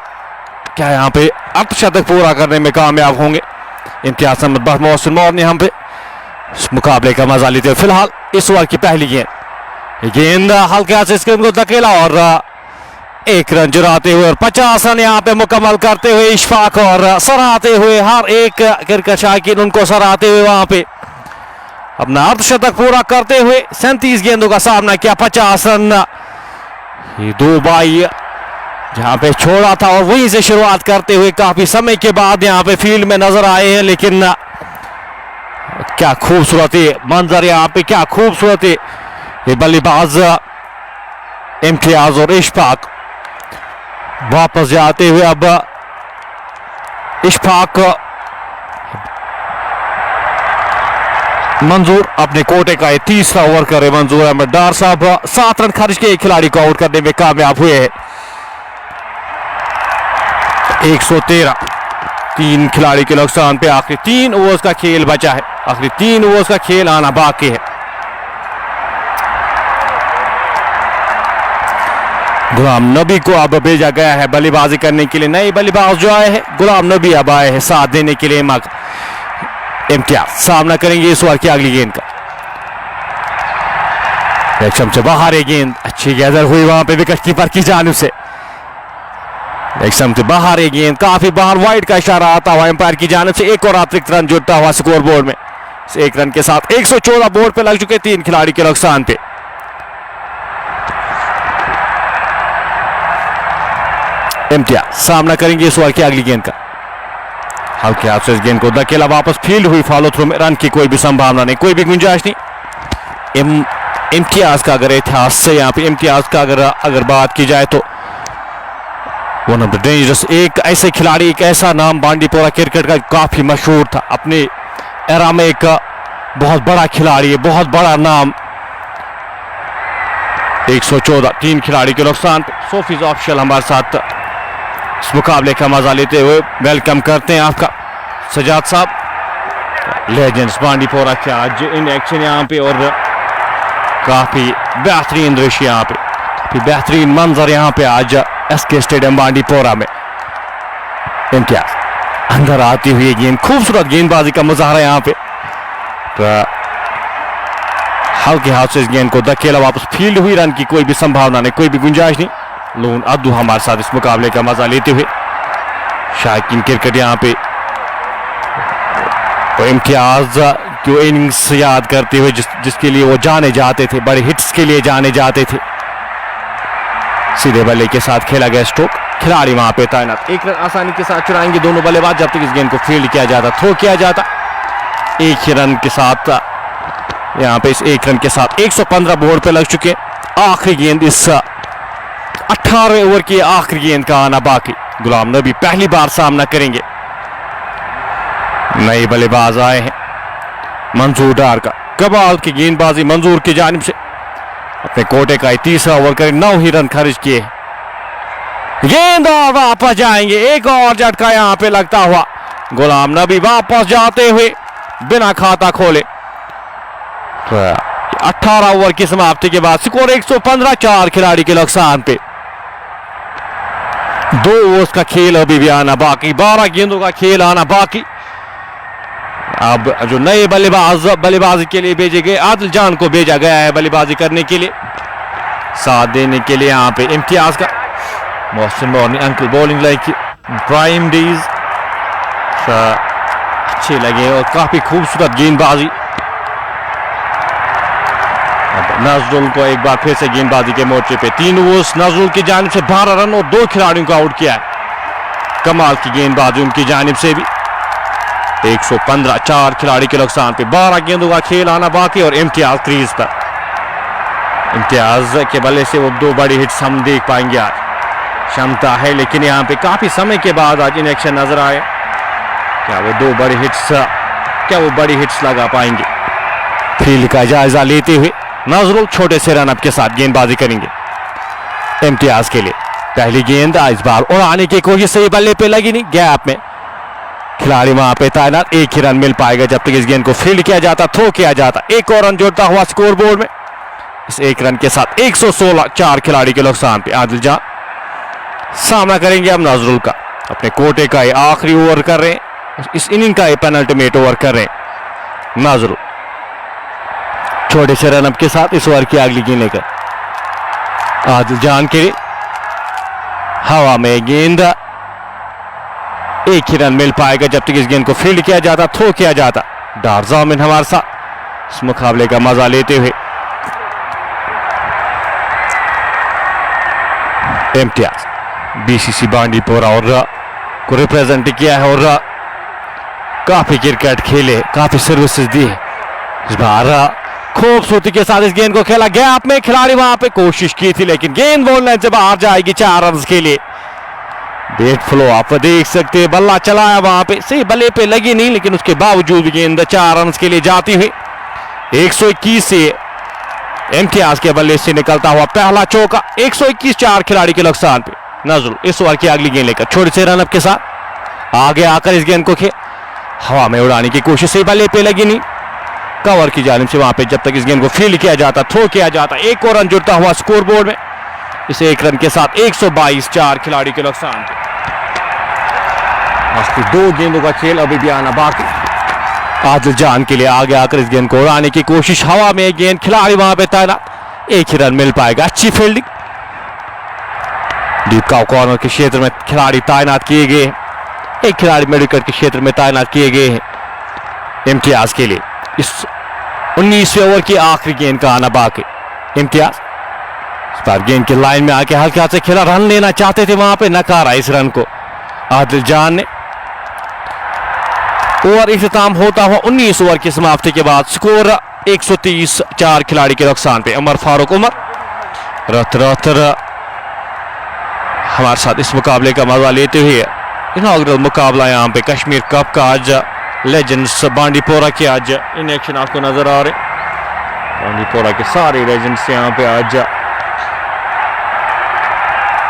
क्या यहाँ पे अर्धशतक पूरा करने में कामयाब होंगे इम्तियाज अहमद मोहसिन मौर ने यहाँ पे इस मुकाबले का मजा लेते हुए। फिलहाल इस ओवर की पहली गेंद हल्के से स्क्रीन को धकेला और 1 रन जुराते हुए और 50 रन यहाँ पे मुकम्मल करते हुए इशफाक और सराहते हुए हर एक क्रिकेट शायकीन उनको सराहते हुए वहां पे अपना अर्धशतक पूरा करते हुए 37 गेंदों का सामना किया। 50 रन ये 2 बाई जहां पे छोड़ा था और वहीं से शुरुआत करते हुए काफी समय के बाद यहाँ पे फील्ड में नजर आए हैं। लेकिन क्या खूबसूरत मंजर यहाँ पे, क्या खूबसूरत ये बल्लेबाज इम्तियाज और इशफाक वापस जाते हुए। अब इशफाक मंजूर अपने कोटे का 3रा ओवर करे। मंजूर अहमद डार साहब 7 रन खर्च के खिलाड़ी को आउट करने में कामयाब हुए हैं। 113 3 खिलाड़ी के नुकसान पे आखिरी 3 ओवर्स का खेल बचा है। आखिरी 3 ओवर्स का खेल आना बाकी है। गुलाम नबी को अब भेजा गया है बल्लेबाजी करने के लिए। नए बल्लेबाज जो आए हैं गुलाम नबी अब आए हैं साथ देने के लिए। इम्तियाज सामना करेंगे इस ओवर की अगली गेंद का। एक से बाहर है गेंद, अच्छी गैदर हुई वहां पे विकेट कीपर की जानिब से। एक से बाहर है गेंद, काफी बाहर, वाइड का इशारा आता हुआ एम्पायर की जानिब से। एक और अतिरिक्त रन जुड़ता हुआ स्कोर बोर्ड में। 1 रन के साथ 114 बोर्ड पे लग चुके 3 खिलाड़ी के नुकसान पे। इम्तियाज सामना करेंगे इस ओवर की अगली गेंद का। हल्के हाथ से इस गेंद को धकेला, वापस फील्ड हुई फॉलो थ्रू में। रन की कोई भी संभावना नहीं, कोई भी गुंजाइश नहीं। इम्तियाज का अगर इतिहास से यहाँ पे इम्तियाज का अगर बात की जाए तो वन ऑफ द डेंजरस, एक ऐसे खिलाड़ी, एक ऐसा नाम बांडीपोरा क्रिकेट का काफी मशहूर था अपने एरा में। एक बहुत बड़ा खिलाड़ी है, बहुत बड़ा नाम। 114 3 खिलाड़ी के नुकसान। सोफीज ऑफिशियल हमारे साथ इस मुकाबले का मजा लेते हुए वेलकम करते हैं आपका सजाद साहब। लेजेंड्स बांडीपोरा के आज इन एक्शन यहाँ पे और काफी बेहतरीन दृश्य यहाँ पे, काफी बेहतरीन मंजर यहाँ पे आज एसके स्टेडियम बांडीपोरा में। इम्तियाज अंदर आती हुई गेंद, खूबसूरत गेंदबाजी का मुजाहरा यहाँ पे। तो हल्के हाथ से इस गेंद को धकेला, वापस फील्ड हुई। रन की कोई भी संभावना नहीं, कोई भी गुंजाइश नहीं। लोन अद्दू हमारे साथ इस मुकाबले का मजा लेते हुए। शायकीन क्रिकेट यहाँ पे तो इम्तियाज जो इनिंग्स याद करते हुए जिसके लिए वो जाने जाते थे, बड़े हिट्स के लिए जाने जाते थे। सीधे बल्ले के साथ खेला गया स्ट्रोक, खिलाड़ी वहां पे तैनात। 1 रन आसानी के साथ चुराएंगे दोनों बल्लेबाज जब तक इस गेंद को फील्ड किया जाता, थ्रो किया जाता। 1 ही रन के साथ यहाँ पे इस 1 रन के साथ 115 बोर्ड पे लग चुके। आखिरी गेंद, इस 18 ओवर की आखिरी गेंद का आना बाकी। गुलाम नबी पहली बार सामना करेंगे। नए बल्लेबाज आए हैं मंजूर डार का। कमाल की गेंदबाजी मंजूर की जानिब से। अपने कोटे का 3रा ओवर करें, 9 ही रन खर्च किए। गेंद और वापस जाएंगे। एक और झटका यहाँ पे लगता हुआ गुलाम नबी वापस जाते हुए बिना खाता खोले 18 ओवर की समाप्ति के बाद स्कोर 115, 4 खिलाड़ी के नुकसान पे। 2 ओवर्स का खेल अभी भी आना बाकी, 12 गेंदों का खेल आना बाकी। अब जो नए बल्लेबाजी के लिए भेजे गए आदिल जान को भेजा गया है बल्लेबाजी करने के लिए, साथ देने के लिए यहाँ पे इम्तियाज का मोहसिन अंकल बॉलिंग लाइन की प्राइम डेज अच्छे लगे और काफी खूबसूरत गेंदबाजी। नजरुल को एक बार फिर से गेंदबाजी के मोर्चे पे 3 ओवर्स नजरुल की जानिब से 12 रन और 2 खिलाड़ियों को आउट किया है। कमाल की गेंदबाजी उनकी जानिब से भी। 115, 4 खिलाड़ी के नुकसान पे, 12 गेंदों का खेल आना बाकी और इम्तियाज क्रीज पर। इम्तियाज के बल्ले से वो 2 बड़ी हिट्स हम देख पाएंगे आज, क्षमता है लेकिन यहाँ पे काफी समय के बाद आज इनेक्शन नजर आए। क्या वो 2 बड़ी हिट्स, क्या वो बड़ी हिट्स लगा पाएंगे? फील्ड का जायजा लेते हुए नजरुल छोटे से रनअप के साथ गेंदबाजी करेंगे इम्तियाज के लिए। पहली गेंद इस बार उड़ाने की कोशिश, सही बल्ले पे लगी नहीं, गैप में खिलाड़ी वहां पे तैनात। 1 ही रन मिल पाएगा जब तक इस गेंद को फील्ड किया जाता, थ्रो किया जाता। 1 और रन जोड़ता हुआ स्कोर बोर्ड में। इस 1 रन के साथ 116, 4 खिलाड़ी के नुकसान पे। आदिल जान सामना करेंगे अब नजरुल का। अपने कोटे का ये आखिरी ओवर कर रहे हैं, इस इनिंग का ये पेनल्टीमेट ओवर कर रहे हैं नजरुल। छोटे से रनअप के साथ इस ओवर की अगली गेंद लेकर आदिल जान के लिए हवा में गेंद। 1 ही रन मिल पाएगा जब तक इस गेंद को फील्ड किया जाता, थ्रो किया जाता। डार जामिन हमारे साथ इस मुकाबले का मजा लेते हुए। इम्तियाज बीसीसी बांडीपोरा और को रिप्रेजेंट किया है और काफी क्रिकेट खेले, काफी सर्विसेज दी है। इस बार खूबसूरती के साथ इस गेंद को खेला, गैप में खिलाड़ी वहां पे कोशिश की थी लेकिन गेंद बॉल लाइन से बाहर जाएगी 4 रन के लिए। बेट फ्लो आप देख सकते हैं, बल्ला चलाया वहां पे, सही बल्ले पे लगी नहीं लेकिन उसके बावजूद गेंद 4 रन के लिए जाती हुई। 121 से इम्तियाज के बल्ले से निकलता हुआ पहला चौका। 121, 4 खिलाड़ी के नुकसान पे। नजरुल इस ओवर की अगली गेंद लेकर छोटे से रनअप के साथ आगे आकर इस गेंद को हवा में उड़ाने की कोशिश, सही बल्ले पे लगी नहीं, कवर की जानिब से वहां पे जब तक इस गेंद को फील्ड किया जाता, थ्रो किया जाता। 1 और रन जुड़ता हुआ स्कोर बोर्ड में। इस 1 रन के साथ 122, 4 खिलाड़ी के नुकसान पे। 2 गेंदों का खेल अभी भी आना बाकी। आदिल जान के लिए आगे आकर इस गेंद को उड़ाने की कोशिश, हवा में गेंद, खिलाड़ी वहां पे तैनात। 1 ही रन मिल पाएगा। अच्छी फील्डिंग, डीप काउ कॉर्नर के क्षेत्र में खिलाड़ी तैनात किए गए हैं। 1 खिलाड़ी मिड विकेट के क्षेत्र में तैनात किए गए हैं इम्तियाज के लिए। इस 19वें ओवर की आखिरी गेंद का आना बाकी। इम्तियाज इस बार गेंद की लाइन में आके हल्के हाथ से खेला, रन लेना चाहते थे वहां पे, नकारा इस रन को आदिल जान ने। ओवर इख्तिताम होता हुआ 19 ओवर की समाप्ति के बाद स्कोर 130, 4 खिलाड़ी के नुकसान पे। उमर फारूक हमारे साथ इस मुकाबले का मजा लेते हुए। इनॉग्रल मुकाबला यहाँ पे कश्मीर कप का आज लेजेंड्स बांडीपोरा के आज इन एक्शन आपको नजर आ रहे। बांडीपोरा के सारे लेजेंड्स यहाँ पे आज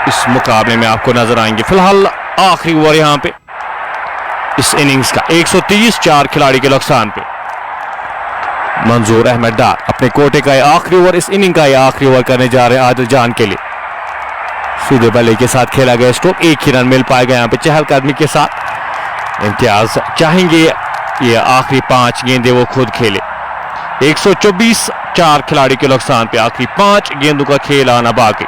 इस मुकाबले में आपको नजर आएंगे। फिलहाल आखिरी ओवर यहाँ पे इस इनिंग्स का 130, 4 खिलाड़ी के नुकसान पे। मंजूर अहमद डार अपने कोटे का आखिरी ओवर, इस इनिंग का आखिरी ओवर करने जा रहे हैं आदिल जान के लिए। सीधे बल्ले के साथ खेला गया स्ट्रोक, 1 ही रन मिल पाएगा यहाँ पे चहलकदमी के साथ। इम्तियाज चाहेंगे ये आखिरी 5 गेंदें वो खुद खेले। 124, 4 खिलाड़ी के नुकसान पे। आखिरी 5 गेंदों का खेल आना बाकी।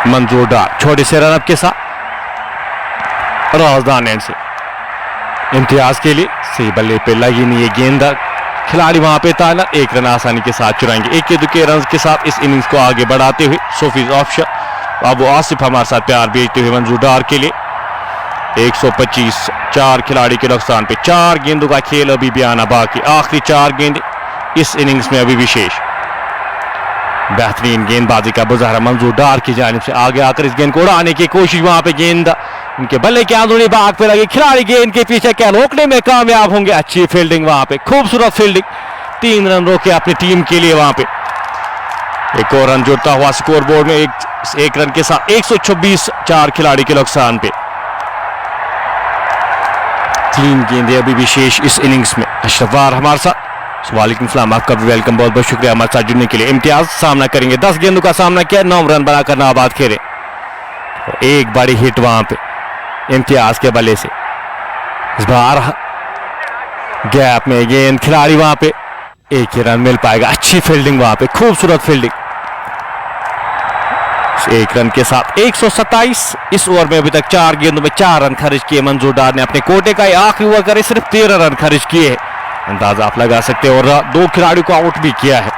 मंजूर डार छोटे से रनअप के साथ राजधानी एंड से इम्तियाज के लिए, सही बल्ले पे लगी नहीं ये गेंद, खिलाड़ी वहां पे तैनात। 1 रन आसानी के साथ चुराएंगे। 1 के 2 रन के साथ इस इनिंग्स को आगे बढ़ाते हुए सोफीज ऑप्शन अबू आसिफ हमारे साथ प्यार भेजते हुए मंजूर डार के लिए। 125, 4 खिलाड़ी के नुकसान पे। 4 गेंदों का खेल अभी भी आना बाकी। आखिरी 4 गेंदें इस इनिंग्स में अभी विशेष। बेहतरीन गेंदबाजी का मुजाहरा मंजूर डार की जानिब से आगे आकर इस गेंद को उड़ाने की कोशिश, वहां पे गेंद उनके बल्ले के अंदरूनी भाग पे लगी, खिलाड़ी गेंद के पीछे क्या रोकने में कामयाब होंगे। अच्छी फील्डिंग वहां पे, खूबसूरत फील्डिंग, 3 रन रोके अपनी टीम के लिए वहां पे। 1 और रन जुड़ता हुआ स्कोर बोर्ड में 1 रन के साथ 126, 4 खिलाड़ी के नुकसान पे। बेहतरीन गेंदे अभी विशेष इस इनिंग्स में। अशरफ वार हमारे साथ, वालेकुम सलाम, आपका भी वेलकम, बहुत बहुत शुक्रिया हमारे साथ जुड़ने के लिए। इम्तियाज सामना करेंगे, 10 गेंदों का सामना किया, 9 रन बनाकर नाबाद खेले। एक बड़ी हिट वहां पे इम्तियाज के बल्ले से, इस बार गैप में गेंद, खिलाड़ी वहां पे, एक ही रन मिल पाएगा। अच्छी फील्डिंग वहां पे, खूबसूरत फील्डिंग। एक रन के साथ 127 इस ओवर में अभी तक 4 गेंदों में 4 रन खर्च किए मंजूर डार ने। अपने कोटे का आखिरी ओवर करे सिर्फ 13 रन खर्च किए हैं, अंदाजा आप लगा सकते हैं, और 2 खिलाड़ियों को आउट भी किया है।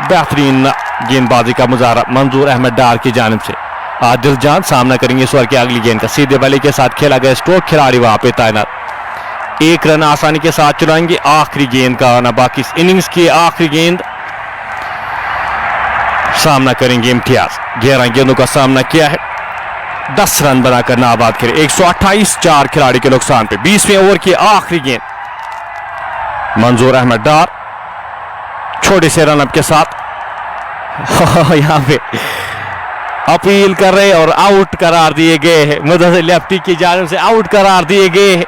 बेहतरीन गेंदबाजी का मुजाहरा मंजूर अहमद डार की जानिब से। आदिल जान सामना करेंगे इस ओवर की अगली गेंद का, सीधे बल्ले के साथ खेला गया स्ट्रोक, खिलाड़ी वहां पे तैनात। 1 रन आसानी के साथ चुराएंगे। आखिरी गेंद का आना बाकी, इनिंग्स की आखिरी गेंद सामना करेंगे इम्तियाज। 11 गेंदों का सामना किया है, 10 रन बनाकर नाबाद खेले। 128 4 खिलाड़ी के नुकसान पे। 20वें ओवर की आखिरी गेंद मंजूर अहमद डार छोटे से रनअप के साथ यहां पे अपील कर रहे और आउट करार दिए गए हैं। मुदस्सिर लेफ्टी की जानिब से आउट करार दिए गए हैं।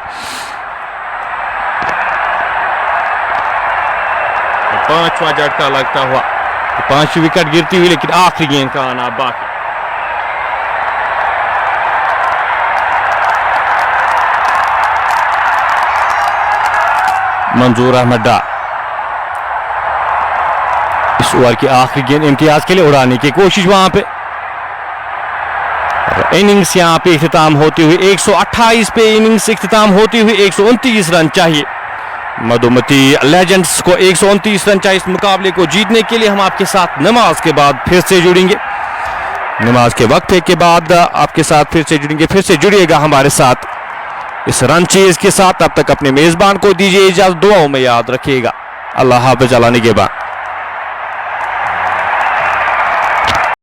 5वां झटका लगता हुआ, 5 विकेट गिरती हुई, लेकिन आखिरी गेंद का आना बाकी। मंजूर अहमद डार इस ओवर की आखिरी गेंद इम्तियाज के लिए उड़ाने की कोशिश वहां पे। इनिंग्स यहां पे इख्तिताम होती हुई 128 पे इनिंग्स इख्तिताम होती हुई 129 रन चाहिए। मधुमती लेजेंड्स को 129 रन चाहिए इस मुकाबले को जीतने के लिए। हम आपके साथ नमाज के बाद फिर से जुड़ेंगे, नमाज के वक्फे के बाद आपके साथ फिर से जुड़ेंगे। फिर से जुड़िएगा हमारे साथ इस रन चेज के साथ। तब तक अपने मेजबान को दीजिए इजाजत, दुआओं में याद रखिएगा। अल्लाह हाफ़िज़, अल्लाह निगहबान।